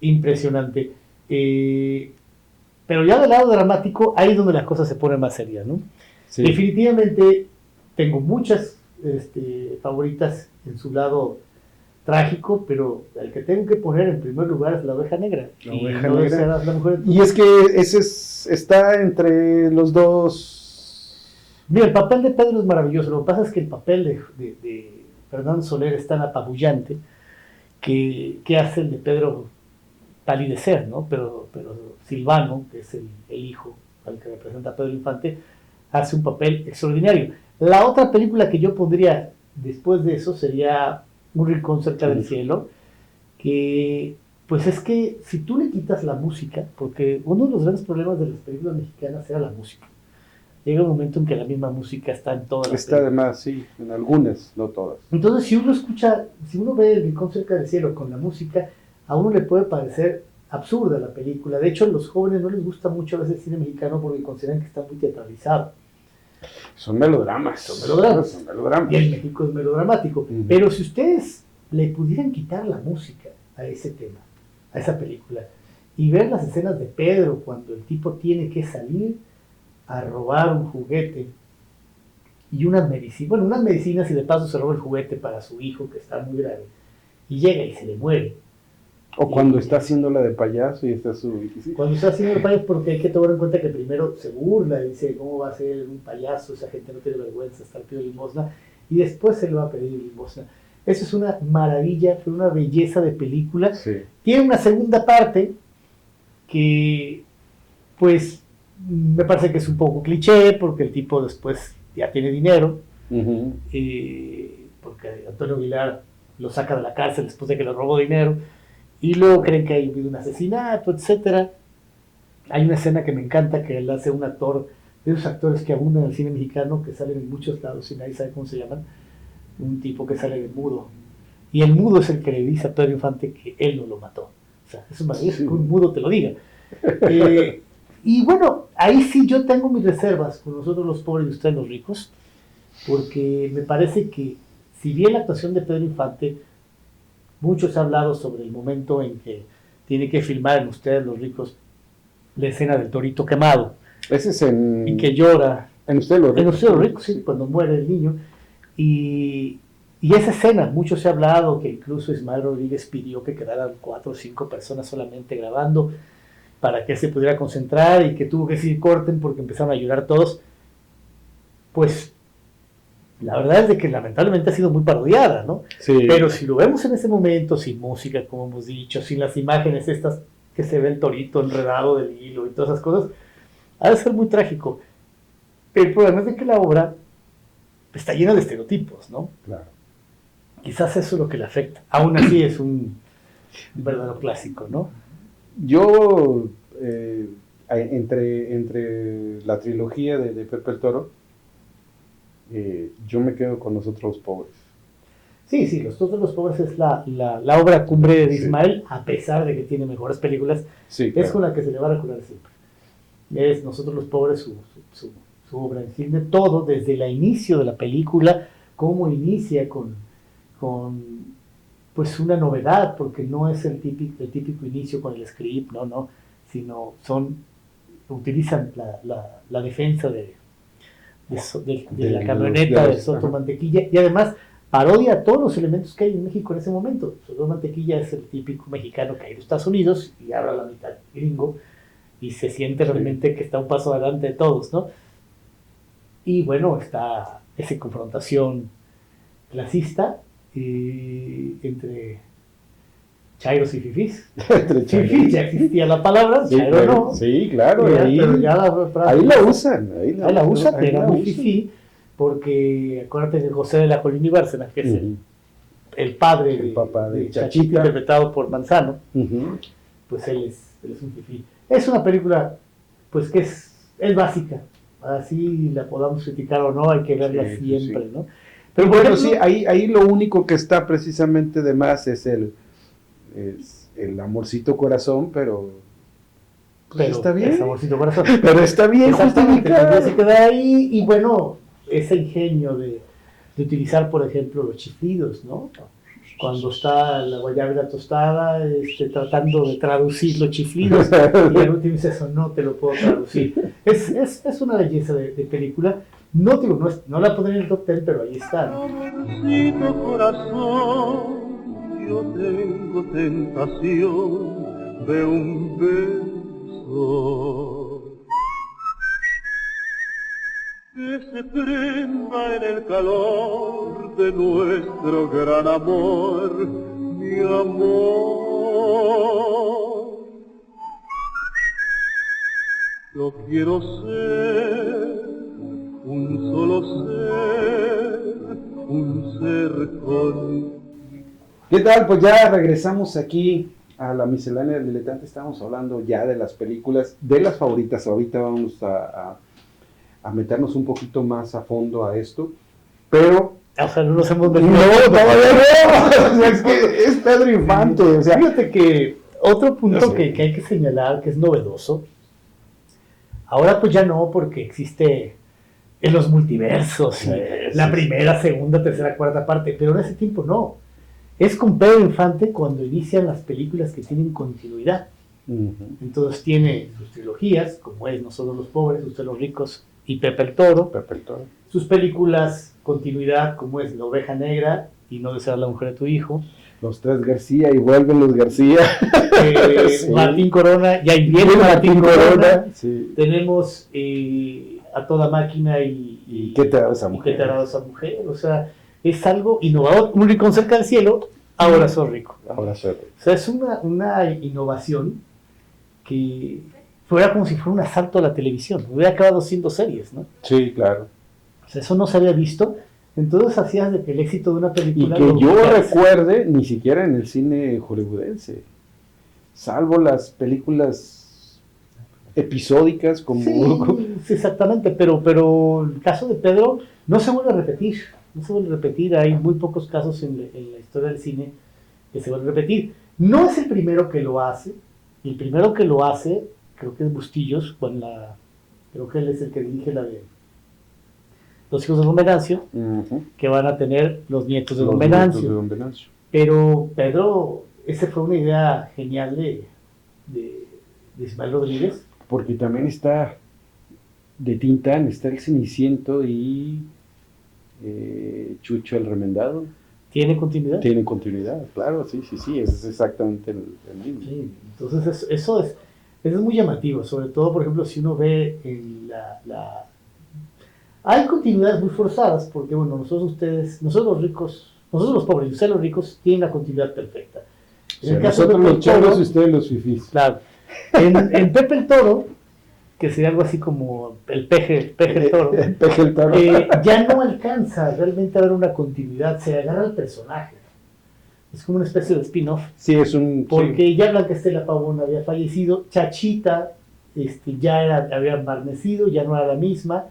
impresionante. Pero ya del lado dramático, ahí es donde las cosas se ponen más serias, ¿no? Sí. Definitivamente tengo muchas favoritas en su lado trágico, pero el que tengo que poner en primer lugar es La Oveja Negra. La Y Oveja no Negra. serás la mujer de tu Y es que está entre los dos. Mira, el papel de Pedro es maravilloso. Lo que pasa es que el papel de Fernando Soler es tan apabullante que hace el de Pedro palidecer, ¿no? Pero Silvano, que es el hijo al que representa a Pedro Infante, hace un papel extraordinario. La otra película que yo pondría después de eso sería Un rincón cerca del cielo, que pues es que si tú le quitas la música, porque uno de los grandes problemas de las películas mexicanas era la música. Llega un momento en que la misma música está en todas las Está películas. además, sí, en algunas, no todas. Entonces, si uno ve El rincón cerca del cielo con la música, a uno le puede parecer absurda la película. De hecho, a los jóvenes no les gusta mucho a veces el cine mexicano porque consideran que está muy teatralizado. Son melodramas. Son melodramas. Son melodramas. Y el México es melodramático. Pero si ustedes le pudieran quitar la música a ese tema, a esa película, y ver las escenas de Pedro cuando el tipo tiene que salir a robar un juguete y unas medicinas y de paso se roba el juguete para su hijo que está muy grave y llega y se le muere. O cuando está haciendo la de payaso y está su... Sí. Cuando está haciendo el payaso, porque hay que tomar en cuenta que primero se burla y dice, ¿cómo va a ser un payaso? Esa gente no tiene vergüenza, estar pidiendo limosna, y después se le va a pedir limosna. Eso es una maravilla, fue una belleza de película. Sí. Tiene una segunda parte que, pues, me parece que es un poco cliché, porque el tipo después ya tiene dinero, porque Antonio Aguilar lo saca de la cárcel después de que le robó dinero, y luego creen que hay un asesinato, etcétera. Hay una escena que me encanta, que él hace un actor, de esos actores que abundan en el cine mexicano, que salen en muchos lados y nadie sabe cómo se llaman, un tipo que sale de mudo, y el mudo es el que le dice a Pedro Infante que él no lo mató. O sea, es maravilloso que un mudo te lo diga. Y bueno, ahí sí yo tengo mis reservas con nosotros los pobres y ustedes los ricos, porque me parece que si bien la actuación de Pedro Infante, muchos han hablado sobre el momento en que tiene que filmar en Ustedes los ricos la escena del torito quemado. Ese es en... Y que llora. En Ustedes los ricos. En Ustedes los ricos, sí, cuando muere el niño. Y esa escena, mucho se ha hablado que incluso Ismael Rodríguez pidió que quedaran 4 o 5 personas solamente grabando para que se pudiera concentrar y que tuvo que decir corten porque empezaron a llorar todos. Pues la verdad es de que lamentablemente ha sido muy parodiada, ¿no? Sí. Pero si lo vemos en ese momento, sin música, como hemos dicho, sin las imágenes estas que se ve el torito enredado del hilo y todas esas cosas, ha de ser muy trágico. El problema es de que la obra está llena de estereotipos, ¿no? Claro. Quizás eso es lo que le afecta. Aún así es un verdadero clásico, ¿no? Yo, entre la trilogía de Pepe el Toro, yo me quedo con Nosotros los Pobres. Sí, Nosotros los Pobres es la obra cumbre de Ismael, a pesar de que tiene mejores películas, sí, claro. Es con la que se le va a recordar siempre. Es Nosotros los Pobres su obra insignia, todo desde el inicio de la película, cómo inicia con pues una novedad, porque no es el típico inicio con el script, no, sino utilizan la defensa de la camioneta de Soto Mantequilla, y además parodia todos los elementos que hay en México en ese momento. Soto Mantequilla es el típico mexicano que ha ido a Estados Unidos y habla la mitad gringo, y se siente realmente que está un paso adelante de todos, ¿no? Y bueno, está esa confrontación clasista entre chairos y fifís. Entre Fifís ya existía la palabra, Sí, chairo claro, no. sí, claro, Pero ya ahí la usan. Ahí la usan, ahí era la muy usan. fifí, porque acuérdate de José de la Colina y Bárcena, que es Ujú, el padre El papá de Chachita, Chachita. interpretado por Manzano, ujú. pues él es un fifí. Es una película, pues que es básica, así la podamos criticar o no, hay que verla Sí, sí, siempre, sí. ¿no? Pero Bueno, por sí, ejemplo, ahí lo único que está precisamente de más es el amorcito corazón, pero pues está bien. es Amorcito Corazón. Pero está bien Exactamente, justificado. tendría que quedar ahí, y bueno, ese ingenio de utilizar, por ejemplo, los chiflidos, ¿no? Cuando está la guayabera tostada, tratando de traducir los chiflidos, y al último dice, eso no te lo puedo traducir. Es una belleza de película. No, digo, no la pondré en el top 10, pero ahí está, ¿no? Amorcito corazón, yo tengo tentación de un beso que se prenda en el calor de nuestro gran amor, mi amor. Yo quiero ser un solo ser, un ser con... ¿Qué tal? Pues ya regresamos aquí a la miscelánea del diletante. Estamos hablando ya de las películas, de las favoritas. Ahorita vamos a meternos un poquito más a fondo a esto. Pero O sea, no nos hemos no, metido. todavía no. O sea, es que es Pedro Infante. O sea, Fíjate que otro punto No sé. que hay que señalar, que es novedoso, ahora pues ya no, porque existe en los multiversos, Sí, la sí, primera, segunda, tercera, cuarta parte, pero en ese tiempo no. Es con Pedro Infante cuando inician las películas que tienen continuidad. ujú. Entonces tiene sus trilogías, como es Nosotros los Pobres, Usted los Ricos y Pepe el Toro. Perfecto. Sus películas continuidad, como es La Oveja Negra y No desear la mujer de tu hijo. Los tres García y vuelven los García. Sí. Martín Corona, y ahí viene Martín Corona. Sí. Tenemos A Toda Máquina ¿Y qué te da esa ¿Y mujer? qué te ha dado esa mujer? O sea, es algo innovador. Un rincón cerca del cielo, ahora soy rico. Ahora sí. O sea, es una innovación que fuera como si fuera un asalto a la televisión. Hubiera acabado siendo series, ¿no? Sí, claro. O sea, eso no se había visto. Entonces hacías de que el éxito de una Y película... que lo yo buscaras. recuerde, ni siquiera en el cine hollywoodense, salvo las películas episódicas como... Sí, exactamente, pero el caso de Pedro no se vuelve a repetir. No se vuelve a repetir. Hay muy pocos casos en la historia del cine que se vuelven a repetir. No es el primero que lo hace. El primero que lo hace, creo que es Bustillos, creo que él es el que dirige la de Los hijos de Don Venancio, Ujú. que van a tener los nietos de Los Don nietos Venancio. de Don Venancio. Pero Pedro, esa fue una idea genial de Ismael Rodríguez. Porque también está de Tintán, está el Ceniciento y Chucho el Remendado. Tiene continuidad. Tienen continuidad, claro, sí, es exactamente el mismo. Sí, entonces eso es muy llamativo, sobre todo, por ejemplo, si uno ve en Hay continuidades muy forzadas, porque bueno, nosotros los ricos, nosotros los pobres y ustedes los ricos tienen la continuidad perfecta. O sea, nosotros los chavos y ustedes los fifís. Claro. En Pepe el Toro, que sería algo así como el peje el toro, El peje el toro. ya no alcanza realmente a ver una continuidad, se agarra al personaje. Es como una especie de spin-off. Sí, es un... Porque ya Blanca Estela Pavón había fallecido, Chachita ya había embarnecido, ya no era la misma.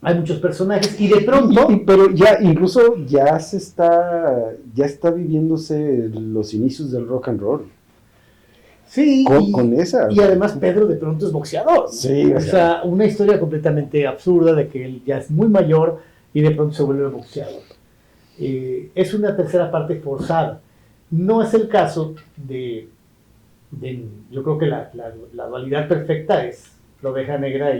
Hay muchos personajes y de pronto... Pero ya, incluso ya está viviéndose los inicios del rock and roll. Sí, Con esa. y además Pedro de pronto es boxeador. Sí, o sea, una historia completamente absurda de que él ya es muy mayor y de pronto se vuelve boxeador. Es una tercera parte forzada. No es el caso yo creo que la dualidad perfecta es La Oveja Negra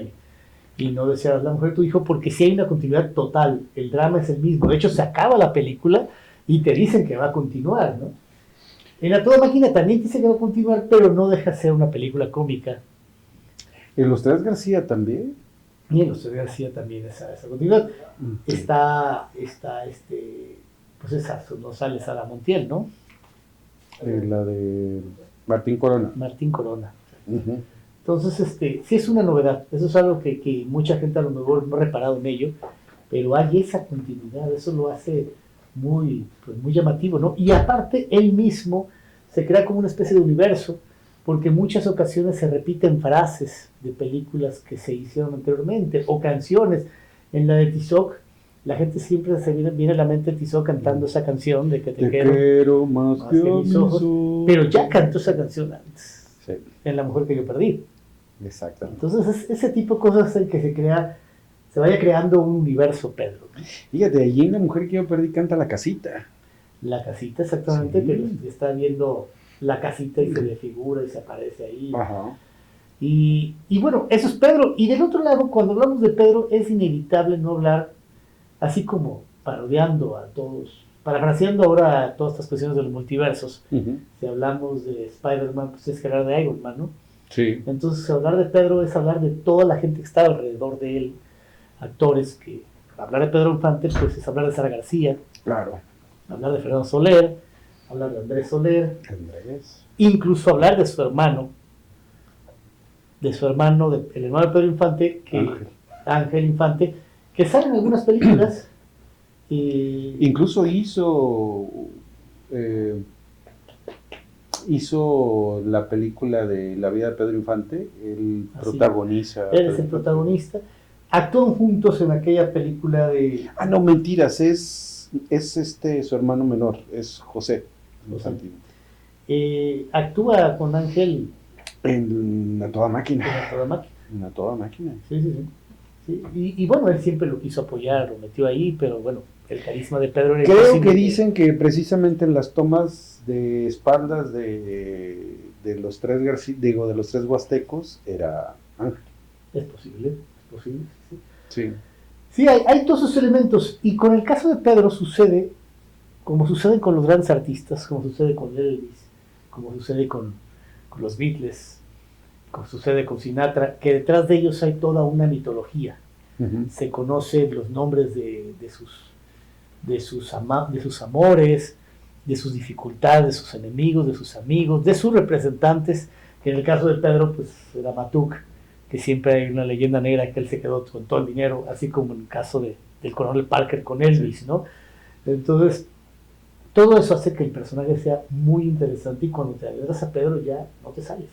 y No deseas la mujer de tu hijo, porque sí hay una continuidad total. El drama es el mismo. De hecho, se acaba la película y te dicen que va a continuar, ¿no? En A Toda Máquina también dice que va a continuar, pero no deja de ser una película cómica. En Los Tres García también. Y en Los Tres García también esa continuidad. Sí. Está pues esa, no sale Sara Montiel, ¿no? La de Martín Corona. Martín Corona. Uh-huh. Entonces, sí es una novedad. Eso es algo que mucha gente a lo mejor no ha reparado en ello, pero hay esa continuidad. Eso lo hace muy, pues, muy llamativo, ¿no? Y aparte, él mismo se crea como una especie de universo, porque en muchas ocasiones se repiten frases de películas que se hicieron anteriormente, o canciones. En la de Tizoc, la gente siempre se viene a la mente Tizoc cantando esa canción de que te quiero más que mis ojos, pero ya cantó esa canción antes, sí, en La Mujer que yo perdí. exactamente. Entonces, ese tipo de cosas hacen que se vaya creando un universo, Pedro, ¿no? Fíjate, allí en La Mujer que yo perdí canta La Casita. La casita, exactamente, Sí. que está viendo la casita y se le figura y se aparece ahí. Ajá. Y bueno, eso es Pedro. Y del otro lado, cuando hablamos de Pedro, es inevitable no hablar, así como parodiando a todos, parafraseando ahora a todas estas cuestiones de los multiversos. Uh-huh. Si hablamos de Spider-Man, pues es que hablar de Iron Man, ¿no? Sí. Entonces, hablar de Pedro es hablar de toda la gente que está alrededor de él, actores que... Hablar de Pedro Infante, pues es hablar de Sara García, Claro. hablar de Fernando Soler, hablar de Andrés Soler, Andrés. incluso hablar de su hermano, el hermano de Pedro Infante, Ángel Infante, que sale en algunas películas. Incluso hizo la película de La vida de Pedro Infante, él protagoniza. Él es el protagonista. Actúan juntos en aquella película de... Ah, no, mentiras, es su hermano menor, es José. Actúa con Ángel en A Toda Máquina. en A Toda Máquina. En A Toda Máquina. Sí. Y bueno, él siempre lo quiso apoyar, lo metió ahí, pero bueno, el carisma de Pedro era Creo imposible. que dicen que precisamente en las tomas de espaldas de los tres de los tres huastecos era Ángel. Es posible, sí. Sí. Sí, hay todos esos elementos. Y con el caso de Pedro sucede, como sucede con los grandes artistas, como sucede con Elvis, como sucede con los Beatles, como sucede con Sinatra, que detrás de ellos hay toda una mitología. Uh-huh. Se conocen los nombres de sus amores, de sus dificultades, de sus enemigos, de sus amigos, de sus representantes, que en el caso de Pedro, pues era Matuk, que siempre hay una leyenda negra que él se quedó con todo el dinero, así como en el caso del coronel Parker con Elvis, ¿no? Entonces, todo eso hace que el personaje sea muy interesante y cuando te agregas a Pedro ya no te sales.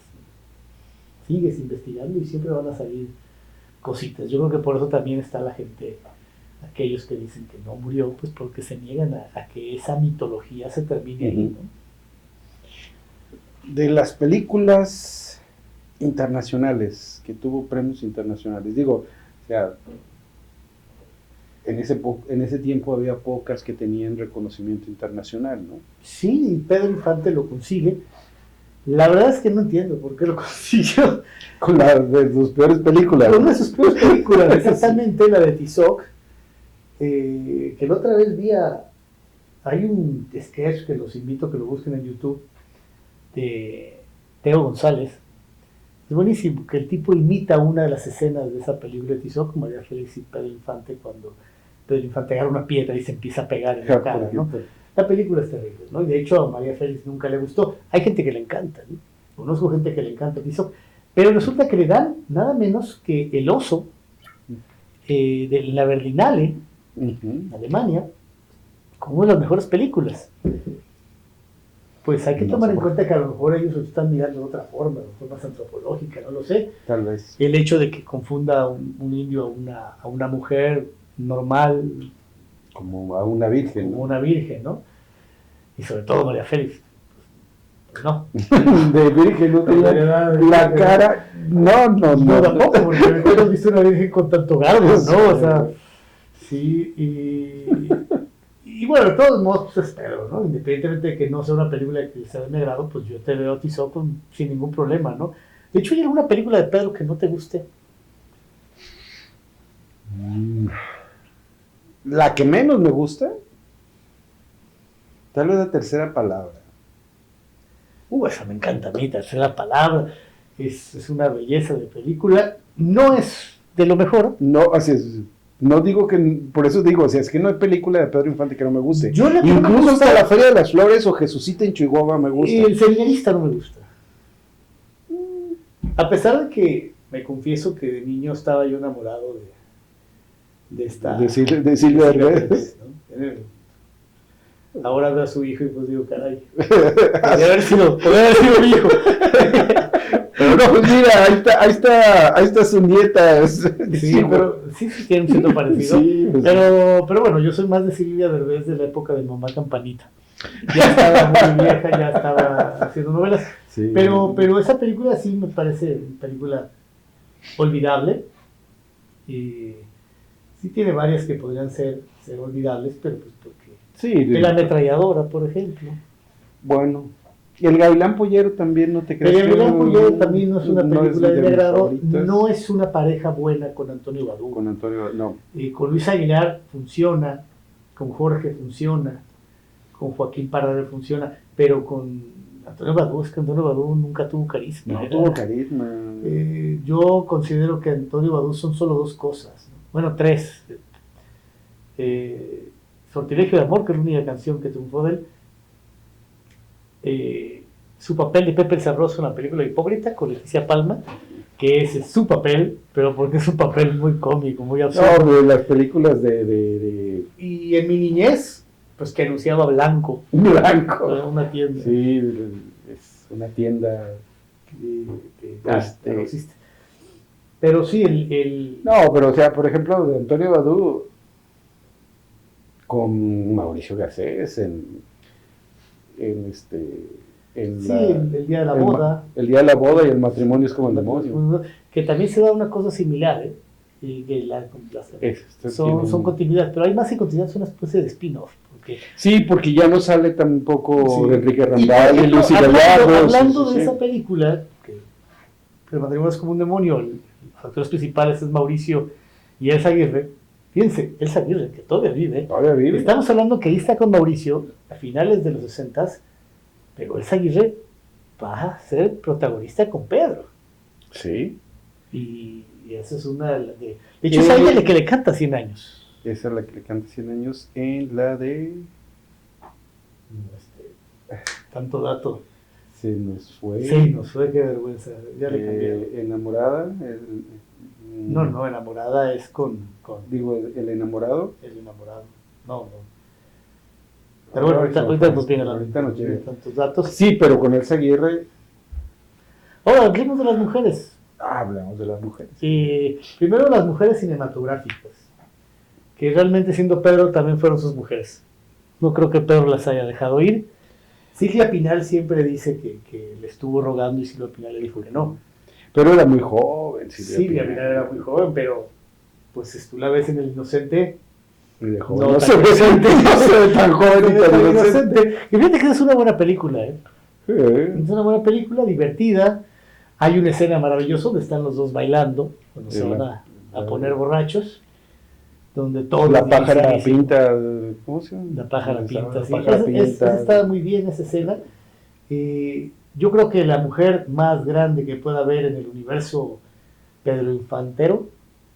Sigues investigando y siempre van a salir cositas. Yo creo que por eso también está la gente, aquellos que dicen que no murió, pues porque se niegan a que esa mitología se termine ahí, ¿no? De las películas internacionales, que tuvo premios internacionales, digo, o sea, en ese tiempo había pocas que tenían reconocimiento internacional, ¿no? Sí, y Pedro Infante lo consigue. La verdad es que no entiendo por qué lo consiguió. Con la de sus peores películas. Con una de sus peores películas, exactamente la de Tizoc, que la otra vez hay un sketch que los invito a que lo busquen en YouTube, de Teo González. Es buenísimo, que el tipo imita una de las escenas de esa película de Tizoc, María Félix y Pedro Infante, cuando Pedro Infante agarra una piedra y se empieza a pegar en la cara, ¿no? La película es terrible, ¿no? Y de hecho a María Félix nunca le gustó. Hay gente que le encanta, ¿no? Conozco gente que le encanta Tizoc, pero resulta que le dan nada menos que el oso de la Berlinale, en Alemania, como una de las mejores películas. Pues hay que tomar en cuenta que a lo mejor ellos lo están mirando de otra forma, de forma más antropológica, no lo sé. Tal vez. El hecho de que confunda un indio a una mujer normal, como a una virgen. Como una virgen, ¿no? Y sobre todo María Félix. Pues no. De virgen no tenía la cara. No. Tampoco, porque no hemos visto una virgen con tanto garbo, ¿no? O sea, sí, y bueno, de todos modos, pues espero, ¿no? Independientemente de que no sea una película que sea de mi agrado, pues yo te veo a Tizoc sin ningún problema, ¿no? De hecho, ¿hay alguna película de Pedro que no te guste? La que menos me gusta, tal vez La Tercera Palabra. Esa me encanta a mí, Tercera Palabra. Es una belleza de película. No es de lo mejor. No, así es. No digo que, por eso digo, o sea, es que no hay película de Pedro Infante que no me guste. Yo la que no me Incluso gusta- hasta La Feria de las Flores o Jesucita en Chihuahua me gusta. Y El Seminarista no me gusta. A pesar de que me confieso que de niño estaba yo enamorado de esta... De Silvia Derbez. ¿no? Ahora veo a su hijo y pues digo, caray, podría haber sido mi hijo. Pero no, pues mira, ahí está su nieta. Sí, pero sí tiene un cierto parecido. Sí, pues, pero bueno, yo soy más de Silvia Derbez de la época de Mamá Campanita. Ya estaba muy vieja, ya estaba haciendo novelas. sí. Pero esa película sí me parece una película olvidable. Y sí tiene varias que podrían ser olvidables, pero pues porque... Sí, La ametralladora, por ejemplo. bueno. Y El Gavilán Pollero también, no te creas. El Gavilán Pollero también no es una película de mi mis agrado. favoritas. No es una pareja buena con Antonio Badú. Con Antonio, no. Con Luis Aguilar funciona, con Jorge funciona, con Joaquín Parra funciona, pero con Antonio Badú, es que Antonio Badú nunca tuvo carisma. No Era- tuvo carisma. yo considero que Antonio Badú son solo dos cosas, ¿no? Bueno, tres. Sortilegio de Amor, que es la única canción que triunfó de él. Su papel de Pepe el Sabroso en la película Hipócrita con Leticia Palma, que ese es su papel, pero porque es un papel muy cómico, muy absurdo. No, de las películas de Y en mi niñez, pues que anunciaba Blanco, Blanco. una tienda. Sí, es una tienda. que ya Este- no existe. Pero sí, el No, pero o sea, por ejemplo, de Antonio Badú con Mauricio Garcés en sí, el día de la boda, el día de la boda y el matrimonio es como el demonio. que también se da una cosa similar, ¿eh? Y que son continuidad, pero hay más que continuidad, es una especie de spin-off. Porque, Sí, porque ya no sale tampoco Sí. de Enrique y, por Randall y ejemplo, Lucy hablando Gallardo. hablando sí, de sí, esa película, que el matrimonio es como un demonio, los actores principales es Mauricio y Elsa Aguirre. Fíjense, Elsa Aguirre, que todavía vive. Todavía vive. Estamos hablando que ahí está con Mauricio a finales de los 60s, pero Elsa Aguirre va a ser protagonista con Pedro. Sí, Y esa es una de hecho, es a ella la que le canta 100 años. esa es la que le canta 100 años en la de... Tanto dato. Se nos fue. Sí, nos fue, qué vergüenza. Ya le cambiaron. Enamorada. No, enamorada es con Digo, el enamorado. el enamorado. No. Pero bueno, ahorita nos viene la Ahorita nos llega. tantos datos. Sí, pero con Elsa Aguirre Ahora, hablemos de las mujeres. hablamos de las mujeres. Primero las mujeres cinematográficas, que realmente siendo Pedro también fueron sus mujeres. No creo que Pedro las haya dejado ir. Silvia Pinal siempre dice que le estuvo rogando y Silvia Pinal le dijo que no. Pero era muy joven. Silvia Pinal era muy joven, pero pues si tú la ves en El Inocente, De joven. No No, tan se ve inocente. no se ve tan joven y tan El inocente. Inocente. Y fíjate que es una buena película, ¿eh? Sí. Es una buena película, divertida. Hay una escena maravillosa donde están los dos bailando, cuando se van a poner borrachos, donde todos La dicen, pájara dicen, pinta. ¿Cómo se llama? La pájara pinta, La sí. pájara pinta. Esa está muy bien, esa escena. Yo creo que la mujer más grande que pueda haber en el universo Pedro Infantero,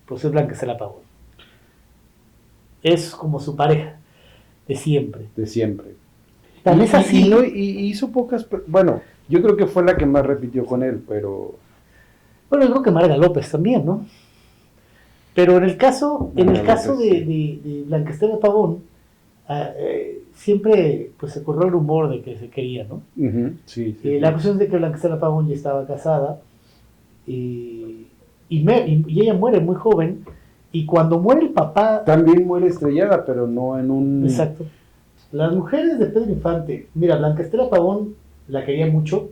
pues es Blancaestela Pavón. Es como su pareja, de siempre. De siempre. Tal vez así. Y hizo pocas. Bueno, yo creo que fue la que más repitió con él, pero. Bueno, yo creo que Marga López también, ¿no? Pero en el caso López, de Blancaestela Pavón, siempre pues se corrió el rumor de que se quería, ¿no? Ujú, sí, sí. La cuestión es de que Blancaestela Pavón ya estaba casada y ella muere muy joven, y cuando muere el papá... También muere estrellada, pero no en un. Exacto. Las mujeres de Pedro Infante, mira, Blancaestela Pavón la quería mucho,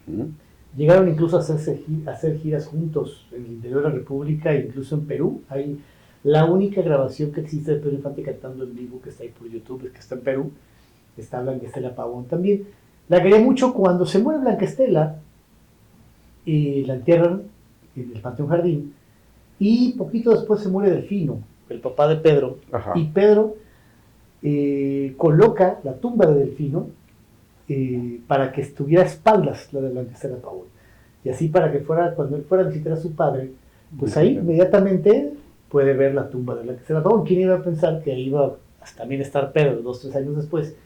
Ujú. llegaron incluso a hacer giras juntos en el interior de la República, incluso en Perú. Hay la única grabación que existe de Pedro Infante cantando en vivo que está ahí por YouTube, es que está en Perú. Está Blancaestela Pavón también. La quería mucho. Cuando se muere Blancaestela, y la entierran en el Panteón Jardín, y poquito después se muere Delfino, el papá de Pedro, Ajá. y Pedro coloca la tumba de Delfino para que estuviera a espaldas la de Blanca Estela Pavón. Y así para que fuera, cuando él fuera a visitar a su padre, pues ahí inmediatamente puede ver la tumba de Blanca Estela Pavón. ¿Quién iba a pensar que ahí iba a también estar Pedro 2-3 años después?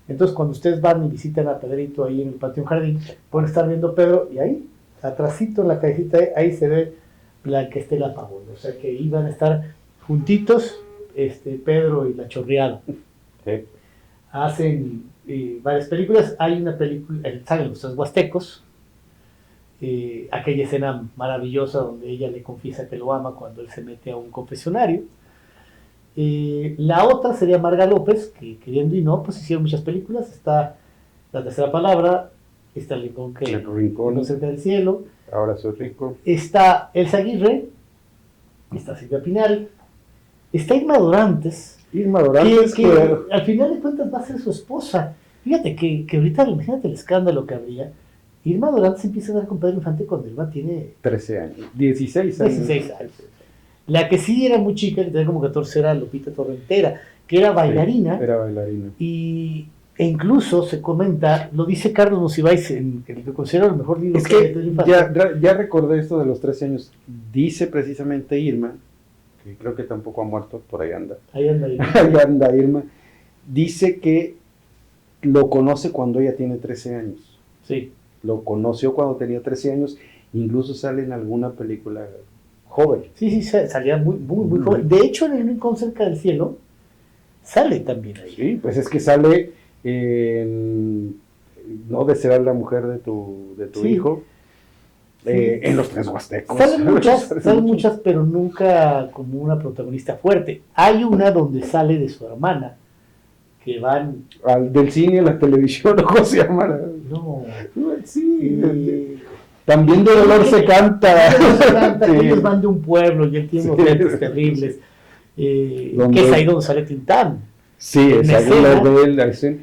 Entonces cuando ustedes van y visitan a Pedrito ahí en el patio jardín, pueden estar viendo Pedro y ahí, atrásito en la callecita, ahí se ve Blanca Estela Pavón. O sea que iban a estar juntitos Pedro y la Chorreada. Sí. Hacen varias películas. Hay una película, salen los tres huastecos, aquella escena maravillosa donde ella le confiesa que lo ama cuando él se mete a un confesionario. La otra sería Marga López, que queriendo y no, pues hicieron muchas películas. Está La Tercera Palabra, está El Rincón cerca del cielo, Ahora soy rico. está Elsa Aguirre, está Silvia Pinal, está Irma Dorantes, que al final de cuentas va a ser su esposa. Fíjate que ahorita, imagínate el escándalo que habría. Irma Dorantes empieza a dar con Pedro Infante cuando Irma tiene 13 años, 16 años. 16 años. La que sí era muy chica, que tenía como 14, era Lupita Torrentera, que era bailarina. Sí, era bailarina. E incluso se comenta, lo dice Carlos Monsiváis, en el que considero el mejor libro Es de que Pedro Infante. ya recordé esto de los 13 años. Dice precisamente Irma, que creo que tampoco ha muerto, por ahí anda. Ahí anda Irma. Ahí anda Irma. Dice que lo conoce cuando ella tiene 13 años. Sí. Lo conoció cuando tenía 13 años, incluso sale en alguna película joven. Sí, salía muy joven. De hecho, en El Rincón cerca del cielo, sale también ahí. Sí, pues es que sale en No desear la mujer de tu Sí. hijo, Sí. en Los Tres Huastecos. Salen muchas, pero nunca como una protagonista fuerte. Hay una donde sale de su hermana, que van... Del cine a la televisión, ¿no? ¿Cómo se llama? No. Sí. También de dolor se canta. Sí. Ellos van de un pueblo y él tiene unos lentes terribles. Que es ahí donde sale Tintán. Sí, es ahí escena. la escena.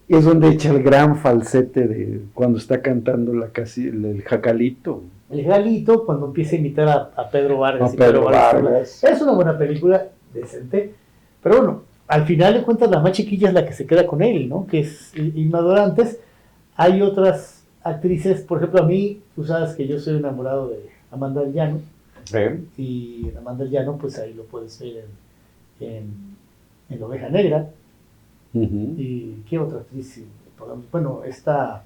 Es donde echa el gran falsete de cuando está cantando el jacalito. El Galito, cuando empieza a imitar a Pedro Vargas. A Pedro Vargas. Es una buena película, decente. Pero bueno, al final de cuentas la más chiquilla es la que se queda con él, ¿no? Que es Irma Dorantes. Hay otras actrices, por ejemplo, a mí, tú sabes que yo soy enamorado de Amanda del Llano. Y Amanda del Llano, pues ahí lo puedes ver en Oveja Negra. Uh-huh. ¿Y qué otra actriz? Bueno, está...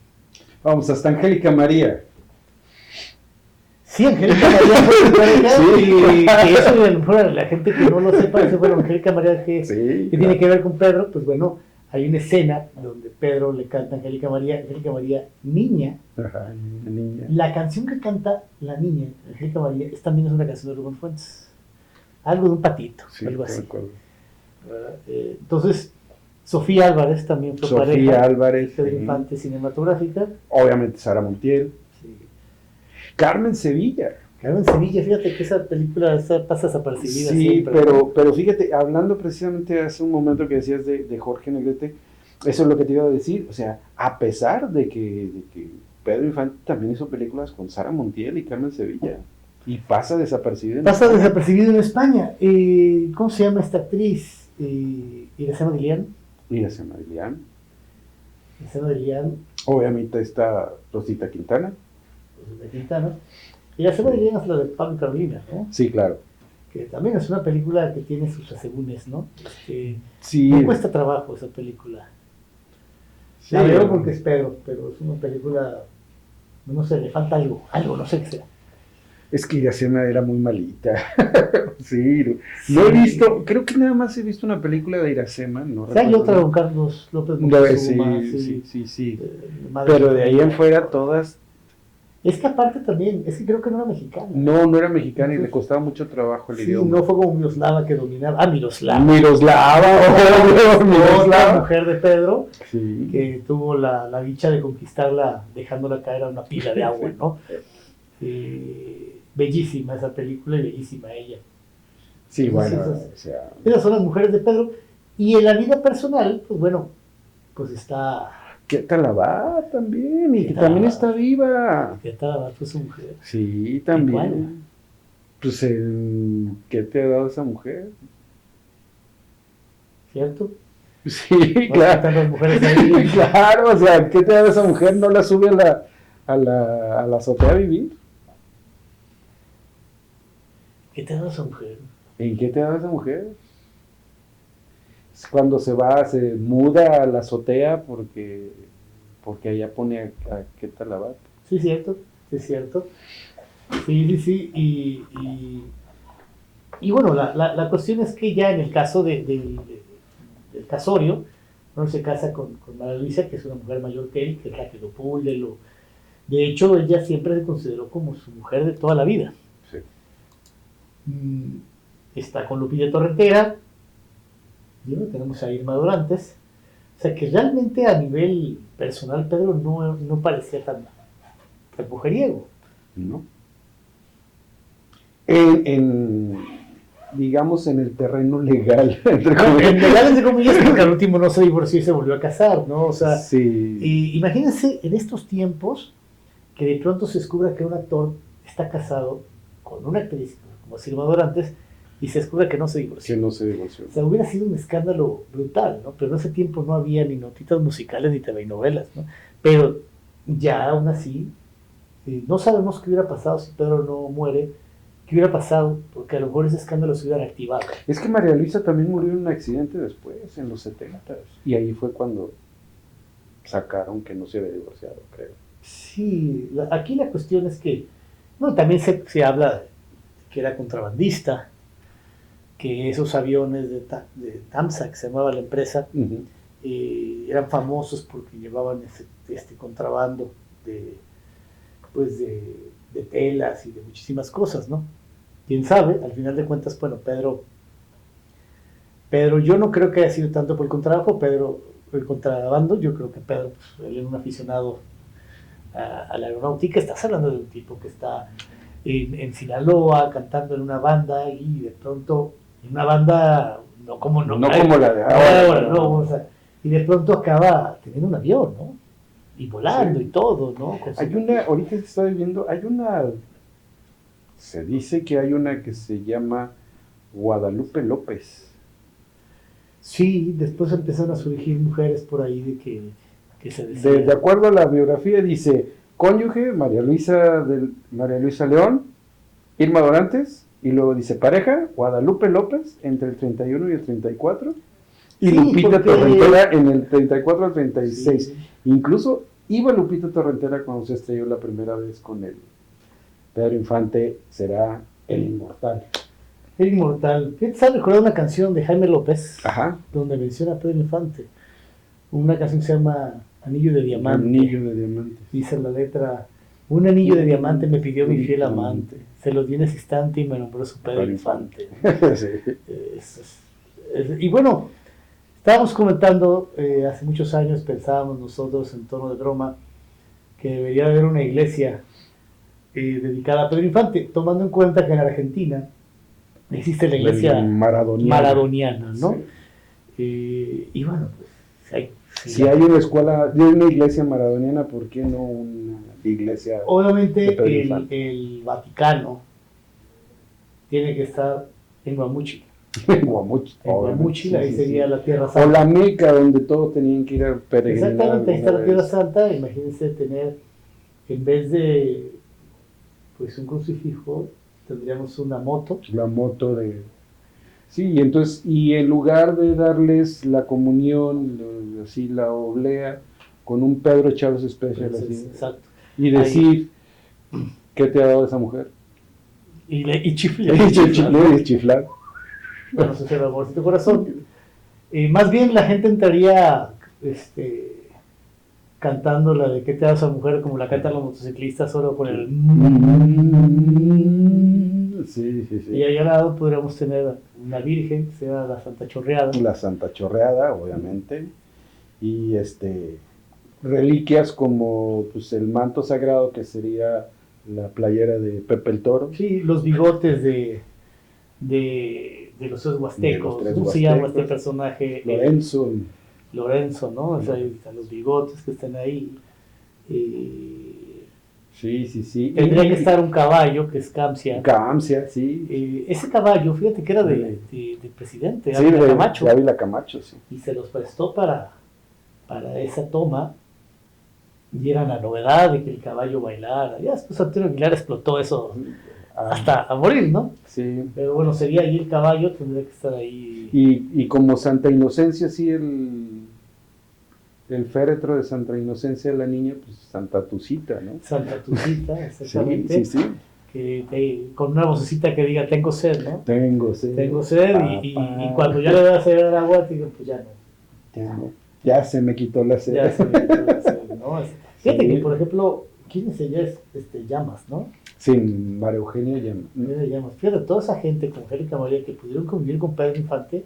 Vamos, hasta Angélica María. Sí, Angélica María fue su pareja. Sí. Que eso, a lo mejor la gente que no lo sepa, eso fue Angélica María que tiene que ver con Pedro. Pues bueno, hay una escena donde Pedro le canta a Angélica María niña. Ajá, niña. La canción que canta la niña, Angélica María, también es una canción de Rubén Fuentes. Algo de un patito, Sí, algo así. Entonces, Sofía Álvarez también fue pareja. Sofía Álvarez. Pedro Infante cinematográfica. Obviamente Sara Montiel. Sí. Carmen Sevilla. Carmen Sevilla, fíjate que esa película pasa desapercibida. Sí, siempre. pero fíjate, hablando precisamente hace un momento que decías de Jorge Negrete, eso es lo que te iba a decir. O sea, a pesar de que Pedro Infante también hizo películas con Sara Montiel y Carmen Sevilla. Y pasa desapercibido. Pasa desapercibido en España. ¿Cómo se llama esta actriz? Iracema Dilián. Iracema Dilián. Iracema Dilián. Obviamente está Rosita Quintana. Iracema Dilián es la de Pablo y Carolina, ¿no? Sí, claro. Que también es una película que tiene sus asegúnes, ¿no? Sí. Me cuesta trabajo esa película. Sí, la veo porque es Pedro, pero es una película, no sé, le falta algo, no sé qué sea. Es que Iracema era muy malita. Sí, no he visto, creo que nada más he visto una película de Iracema. No hay recuerdo. otra con Carlos López Moctezuma. Sí. Pero de ahí en fuera todas. Es que aparte también, es que creo que no era mexicana. No era mexicana y le costaba mucho trabajo el idioma. No fue como Miroslava que dominaba. Miroslava, la mujer de Pedro, sí. Que tuvo la dicha de conquistarla dejándola caer a una pila de agua, ¿no? Bellísima esa película y bellísima ella. Sí, entonces, bueno, o sea... Esas son las mujeres de Pedro. Y en la vida personal, pues bueno, pues está... Queta Labat también, y que también está viva. Queta Labat fue su mujer. Sí, también. Pues, ¿qué te ha dado esa mujer? ¿Cierto? Sí, ¿No? claro. Tantas mujeres ahí. Claro, o sea, ¿qué te da esa mujer? ¿No la sube a la azotea a vivir? ¿Qué te da esa mujer? ¿En qué te da esa mujer? Es cuando se va, se muda a la azotea porque allá pone a qué tal la va. Sí, cierto, sí, cierto. Sí, sí, sí. Y bueno, la cuestión es que ya en el caso del casorio, no se casa con María Luisa, que es una mujer mayor que él, que es la que lo pule. De hecho, ella siempre se consideró como su mujer de toda la vida. Sí. Está con Lupita Torrentera, y bueno, tenemos a Irma Dorantes. O sea que realmente a nivel personal Pedro no parecía tan mujeriego. ¿No? Digamos, en el terreno legal. Entre En legales de comillas, porque al último no se divorció y se volvió a casar, ¿no? O sea, sí. y imagínense en estos tiempos que de pronto se descubra que un actor está casado con una actriz como Irma Dorantes y se descubre que no se divorció. Que no se divorció. O sea, hubiera sido un escándalo brutal, ¿no? Pero en ese tiempo no había ni notitas musicales ni telenovelas, ¿no? Pero ya aún así, no sabemos qué hubiera pasado si Pedro no muere, qué hubiera pasado, porque a lo mejor ese escándalo se hubiera activado. Es que María Luisa también murió en un accidente después, en los 70. Y ahí fue cuando sacaron que no se había divorciado, creo. Sí, aquí la cuestión es que, bueno, también se habla que era contrabandista, que esos aviones de TAMSA, que se llamaba la empresa, eran famosos porque llevaban este contrabando de telas y de muchísimas cosas, ¿no? Quién sabe, al final de cuentas, bueno, Pedro, yo no creo que haya sido tanto por el contrabando, yo creo que Pedro, pues, él es un aficionado a la aeronáutica. Estás hablando de un tipo que está en Sinaloa cantando en una banda y de pronto, en una banda, no como la de ahora, no, o sea, y de pronto acaba teniendo un avión, ¿no? Y volando, sí, y todo, ¿no? Ahorita se está viendo, se dice que hay una que se llama Guadalupe López. Sí, después empezaron a surgir mujeres por ahí que se decían. De acuerdo a la biografía dice, cónyuge, María Luisa León, Irma Dorantes, y luego dice pareja, Guadalupe López, entre el 31 y el 34, y sí, Lupita Torrentera en el 34 al 36. Sí. Incluso iba Lupita Torrentera cuando se estrelló la primera vez con él. Pedro Infante será el inmortal. El inmortal. ¿Qué te sabes recordar una canción de Jaime López? Ajá. Donde menciona a Pedro Infante? Una canción que se llama Anillo de Diamante. Anillo de Diamante. Dice la letra: un anillo de diamante me pidió mi fiel amante. Se lo di en ese instante y me nombró su Pedro Infante. Sí. Y bueno, estábamos comentando, hace muchos años pensábamos nosotros en tono de broma que debería haber una iglesia dedicada a Pedro Infante, tomando en cuenta que en Argentina existe la iglesia maradoniana, ¿no? Sí. Y bueno, pues si hay una escuela, de una iglesia maradoniana, ¿por qué no una iglesia? Obviamente el Vaticano tiene que estar en Guamuchil. En Guamuchil. En Guamuchil, ahí sería la Tierra Santa. O la Meca, donde todos tenían que ir a peregrinar. Exactamente, ahí está la Tierra Santa. Imagínense tener, en vez de pues un crucifijo, tendríamos una moto. La moto de... Sí, y entonces, y en lugar de darles la comunión, así la oblea, con un Pedro Chávez Special, pues así. Exacto. Y decir, ahí, ¿qué te ha dado esa mujer? Y chiflar. Y chiflar. Bueno, se cierra el amor de tu corazón. Más bien la gente entraría cantando la de ¿qué te da esa mujer? Como la cantan los motociclistas, solo con el... Sí. Y ahí al lado podríamos tener una virgen, que sea la Santa Chorreada. La Santa Chorreada, obviamente. Y reliquias como pues, el manto sagrado, que sería la playera de Pepe el Toro. Sí, los bigotes de los tres huastecos. ¿Cómo se llama este personaje? Lorenzo, ¿no? O sea, ahí están los bigotes que están ahí. Sí, sí, sí. Tendría que estar un caballo, que es Campsia. Campsia, sí. Ese caballo, fíjate que era de presidente, Sí, Ávila de Camacho, Ávila Camacho, sí. y se los prestó para esa toma, y era la novedad de que el caballo bailara. Ya después Antonio Aguilar explotó eso hasta a morir, ¿no? Sí. Pero bueno, sería ahí el caballo, tendría que estar ahí. Y como Santa Inocencia, sí, el féretro de Santa Inocencia de la niña, pues Santa Tucita, ¿no? Santa Tucita, exactamente. Sí, sí, sí. Con una vocecita que diga, tengo sed, ¿no? Tengo sed. Tengo sed, y cuando ya le das a dar agua, te digo, pues ya no. Ya se me quitó la sed. Ya se me quitó la sed, ¿no? Fíjate Sí. que, por ejemplo, ¿quién es ella? Es Llamas, ¿no? Sí, María Eugenia Llamas. Llamas. Fíjate, toda esa gente como Angélica María que pudieron convivir con Pedro Infante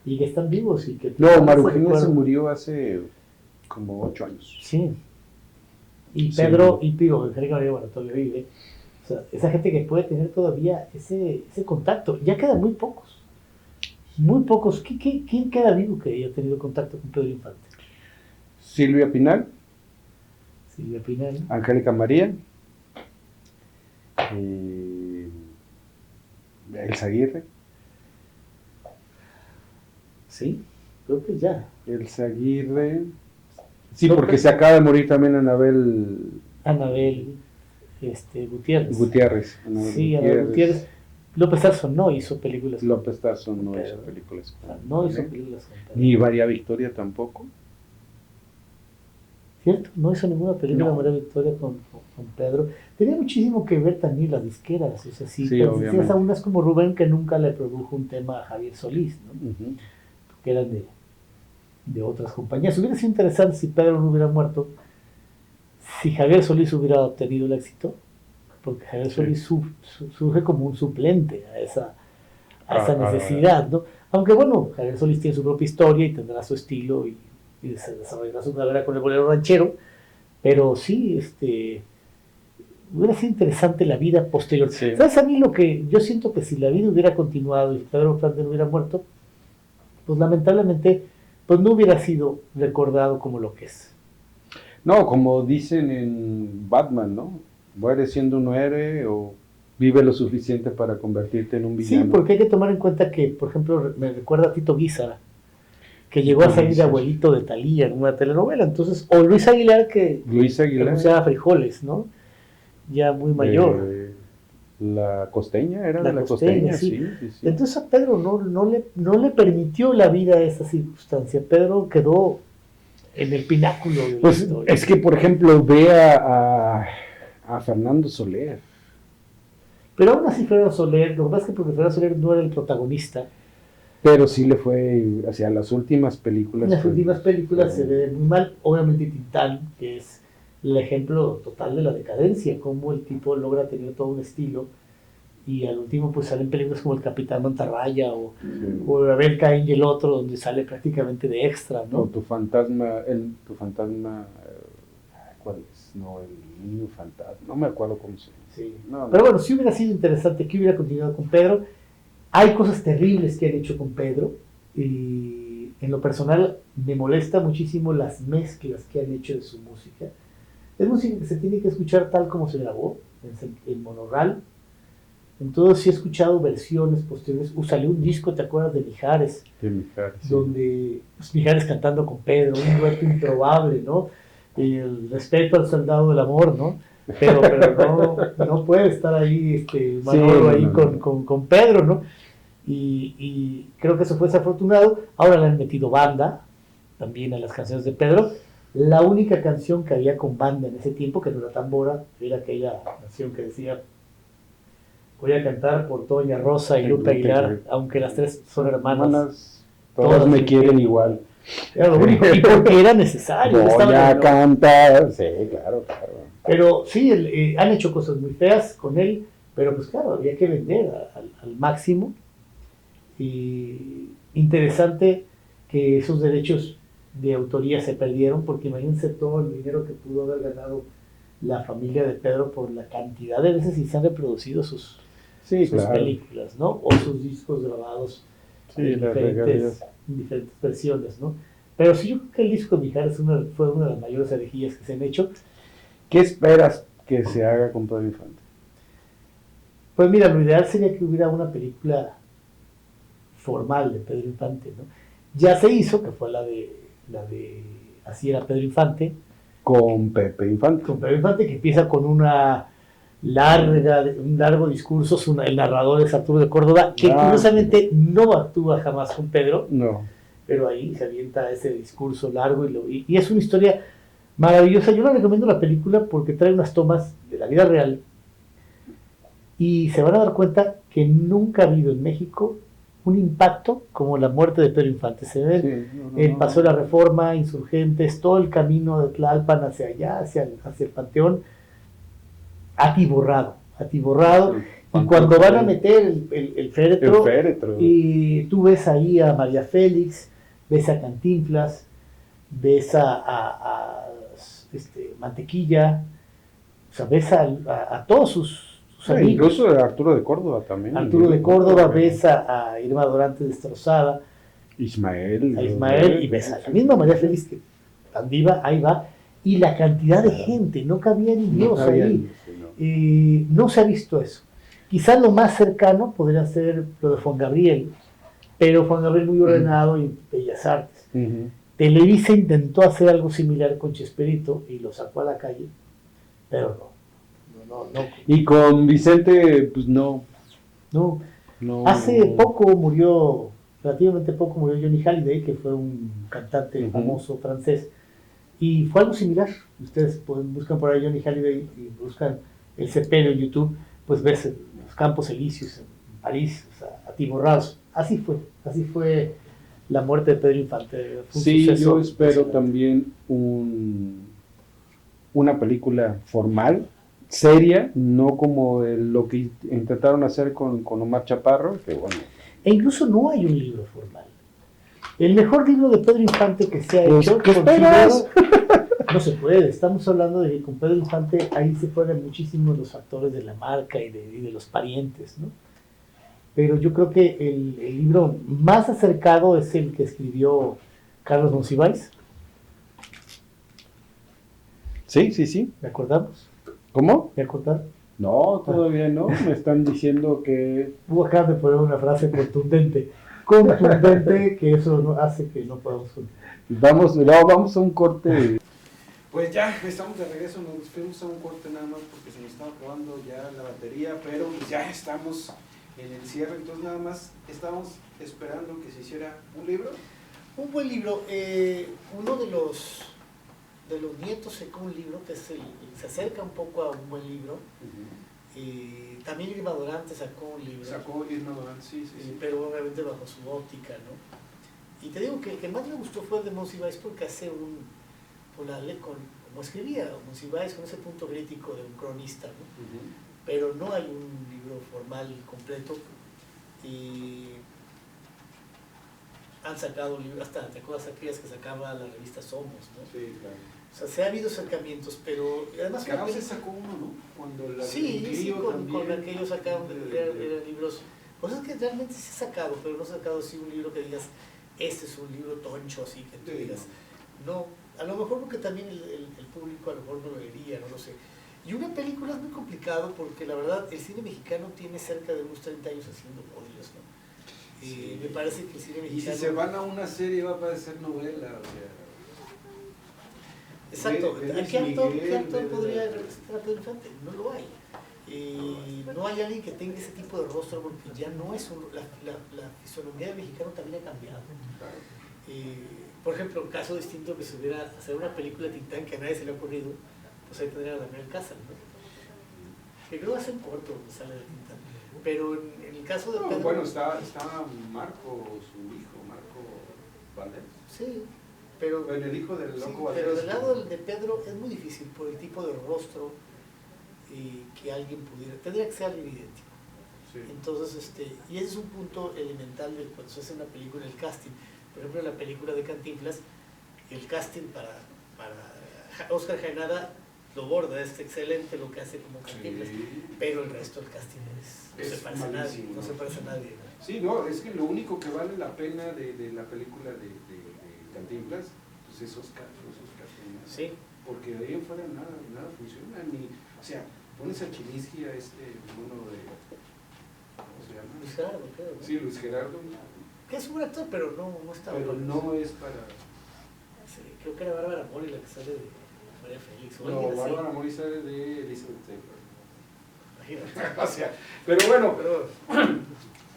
y que están vivos y que... No, María ese Eugenia se recuerdo. murió hace como 8 años. Sí. Y Sí. Pedro, y digo, Angélica María, bueno, todavía vive. O sea, esa gente que puede tener todavía ese contacto. Ya quedan muy pocos. Muy pocos. ¿Quién queda vivo que haya tenido contacto con Pedro Infante? Silvia Pinal, Silvia Pinal. Angélica María, Elsa Aguirre. Sí, creo que ya. Elsa Aguirre. Sí, No, porque pero- se acaba de morir también Anabel Anabel Gutiérrez. Gutiérrez. Anabel Sí, Anabel Gutiérrez. López Tarso no hizo películas. López Tarso no Pedro. hizo películas O sea, con no hizo él. películas con Pedro. Ni María Victoria tampoco. ¿Cierto? No hizo ninguna película No. María Victoria con Pedro. Tenía muchísimo que ver también las disqueras. O sea, Sí, pero obviamente. decías a unas como Rubén que nunca le produjo un tema a Javier Solís, ¿no? Ujú. Que eran de otras compañías. Hubiera sido interesante si Pedro no hubiera muerto, si Javier Solís hubiera obtenido el éxito, porque Javier Sí. Solís surge como un suplente a esa necesidad, ¿no? Aunque bueno, Javier Solís tiene su propia historia y tendrá su estilo y se desarrollará su carrera con el bolero ranchero, pero sí, hubiera sido interesante la vida posterior. Sí. ¿Sabes a mí lo que yo siento? Que si la vida hubiera continuado y Pedro Infante no hubiera muerto, pues lamentablemente pues no hubiera sido recordado como lo que es. No, como dicen en Batman, ¿no? Mueres siendo un héroe o vive lo suficiente para convertirte en un villano. Sí, porque hay que tomar en cuenta que, por ejemplo, me recuerda a Tito Guízara, que llegó a salir de abuelito de Thalía en una telenovela, entonces, o Luis Aguilar, que Luis Aguilar. anunciaba frijoles, ¿no? Ya muy mayor. La costeña, era La de la Costeña, costeña, sí. sí. Entonces a Pedro no le permitió la vida esa circunstancia. Pedro quedó en el pináculo de la Pues historia. es que, por ejemplo, ve a Fernando Soler. Pero aún así Fernando Soler, lo que pasa es que porque Fernando Soler no era el protagonista, Pero sí le fue hacia las últimas películas. en las pues, últimas películas se fue- ve muy mal. Obviamente Tintán, que es el ejemplo total de la decadencia, cómo el tipo logra tener todo un estilo y al último pues salen películas como El Capitán Mantarraya o Abel Caín y el otro, donde sale prácticamente de extra, O ¿no? tu fantasma, ¿cuál es? No, el niño fantasma, no me acuerdo cómo se llama. Sí. No, Pero bueno, sí hubiera sido interesante que hubiera continuado con Pedro. Hay cosas terribles que han hecho con Pedro y en lo personal me molesta muchísimo las mezclas que han hecho de su música. Es música que se tiene que escuchar tal como se grabó, en monorral. Entonces sí he escuchado versiones posteriores. Salió un disco, ¿te acuerdas de Mijares? de Mijares, sí. Donde pues, Mijares cantando con Pedro, un dueto improbable, ¿no? Y el respeto al soldado del amor, ¿no? Pero no puede estar ahí Manolo Sí, ahí no. con Pedro, ¿no? Y creo que eso fue desafortunado. Ahora le han metido banda también a las canciones de Pedro. La única canción que había con banda en ese tiempo, que no era tambora, era aquella canción que decía: voy a cantar por Toña Rosa y Lupe Aguilar, aunque las tres son hermanas. Todas me quieren igual. Era lo único, y porque era necesario. Voy estaban a en lo- cantar. Sí, claro. Pero sí, han hecho cosas muy feas con él, pero pues claro, había que vender al máximo. Y interesante que esos derechos de autoría se perdieron, porque imagínense todo el dinero que pudo haber ganado la familia de Pedro por la cantidad de veces y se han reproducido sus Sí, claro. películas, ¿no? O sus discos grabados Sí, en las regalías. diferentes versiones, ¿no? Pero sí, yo creo que el disco de Mijares fue una de las mayores herejías que se han hecho. ¿Qué esperas? que se haga con Pedro Infante? Pues mira, lo ideal sería que hubiera una película formal de Pedro Infante, ¿no? Ya se hizo, que fue la de Así era Pedro Infante, Con Pepe Infante. con Pedro Infante, que empieza con un largo discurso. El narrador es Arturo de Córdoba, que curiosamente no actúa jamás con Pedro, No. pero ahí se avienta ese discurso largo y es una historia maravillosa. Yo le recomiendo la película porque trae unas tomas de la vida real y se van a dar cuenta que nunca ha habido en México un impacto como la muerte de Pedro Infante. Se ve el Paso de la Reforma, Insurgentes, todo el camino de Tlalpan hacia allá, hacia el Panteón, atiborrado. Y cuando van a meter el féretro, y tú ves ahí a María Félix, ves a Cantinflas, ves a Mantequilla, o sea, ves a todos sus amigos. Incluso a Arturo de Córdoba también. Arturo de Córdoba, ves a Irma Dorante destrozada, Ismael, y ves a la misma María Félix, que tan viva, ahí va, y la cantidad de gente, no cabía ni Dios ahí. No se ha visto eso. Quizás lo más cercano podría ser lo de Juan Gabriel, pero Juan Gabriel muy ordenado y Bellas Artes. Televisa intentó hacer algo similar con Chespirito y lo sacó a la calle, pero no. Y con Vicente, pues no. Hace poco murió, relativamente poco murió Johnny Hallyday, que fue un cantante famoso francés, y fue algo similar. Ustedes buscan por ahí Johnny Hallyday y buscan el sepelio en YouTube, pues ves los Campos Elíseos en París, o sea, atiborrados. Así fue la muerte de Pedro Infante. Sí, yo espero también una película formal, seria, no como lo que intentaron hacer con Omar Chaparro, que bueno. E incluso no hay un libro formal. El mejor libro de Pedro Infante que se ha hecho, ¿qué esperas? No se puede. Estamos hablando de que con Pedro Infante ahí se ponen muchísimos los factores de la marca y de los parientes, ¿no? Pero yo creo que el libro más acercado es el que escribió Carlos Monsiváis. Sí. ¿Me acordamos? ¿Cómo? ¿Me acordaron? No, todavía no. Me están diciendo que... Acá de poner una frase contundente, que eso no hace que no podamos... Vamos a un corte. Pues ya, estamos de regreso, nos fuimos a un corte nada más porque se nos estaba acabando ya la batería, pero pues ya estamos en el cierre, entonces nada más estamos esperando que se hiciera un libro. Un buen libro. Uno de los nietos sacó un libro que se acerca un poco a un buen libro. También Irma Dorante sacó un libro. Sacó Irma Dorante, sí. Pero obviamente bajo su óptica, ¿no? Y te digo que el que más me gustó fue el de Monsiváis porque hace como escribía Monsiváis, con ese punto crítico de un cronista, ¿no? Pero no hay un libro formal completo. Y han sacado libros, hasta te acuerdas aquellas que sacaba la revista Somos, ¿no? Sí, claro. O sea, se ha habido acercamientos, pero además... Carao se sacó uno, ¿no? Cuando la con aquellos sacaron eran libros... Pues es que realmente sí ha sacado, pero no ha sacado así un libro que digas, este es un libro toncho, así que tú digas, no, a lo mejor porque también el público a lo mejor no lo leería, no lo sé. Y una película es muy complicado porque la verdad el cine mexicano tiene cerca de unos 30 años haciendo vodillos, ¿no? Sí. Me parece que el cine mexicano... Y si se van a una serie va a parecer novela, o sea... Exacto, ¿qué actor podría representar a Pedro Infante? No lo hay. No hay alguien que tenga ese tipo de rostro porque ya no es la fisonomía del mexicano también ha cambiado. Por ejemplo, un caso distinto que se hubiera hacer una película de Tintán que a nadie se le ha ocurrido, pues ahí tendría a Daniel Casal, ¿no? Que creo que hace un corto donde sale de Tintán. Pero en el caso de Pedro... Bueno, está Marco, su hijo, Marco Valdés. Sí. Pero, bueno, el hijo del loco Valdés. Pero del lado de Pedro es muy difícil por el tipo de rostro que alguien pudiera, tendría que ser alguien idéntico. Sí. Entonces, y ese es un punto elemental de cuando se hace una película, el casting. Por ejemplo, en la película de Cantinflas, el casting para Oscar Jaenada lo borda, es excelente lo que hace como Cantinflas, sí. Pero el resto del casting no se parece a nadie, no se parece a nadie. Sí, no, es que lo único que vale la pena de la película de Cantinflas, pues es Oscar, sí. porque de ahí en fuera nada funciona, ni, o sea, pones a Chilisky, a mono de, ¿cómo se llama? Luis Gerardo, creo, ¿no? Sí, Luis Gerardo, Que es un buen actor, pero no está pero bueno. no es para... Sí, creo que era Bárbara Mori la que sale de María Félix. O No, alguien así. Bárbara Mori sale de Elizabeth Taylor. Imagínate. O sea, pero bueno, Pero,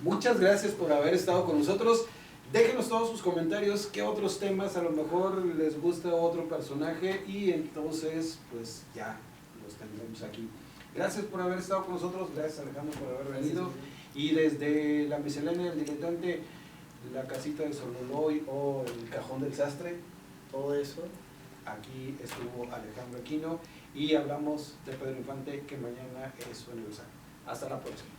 muchas gracias por haber estado con nosotros. Déjenos todos sus comentarios, qué otros temas a lo mejor les gusta otro personaje y entonces pues ya los tendremos aquí. Gracias por haber estado con nosotros, gracias Alejandro por haber venido. Y desde la miscelánea del diletante, la casita de Sololoy o el cajón del sastre, todo eso. aquí estuvo Alejandro Aquino y hablamos de Pedro Infante, que mañana es su aniversario. Hasta la próxima.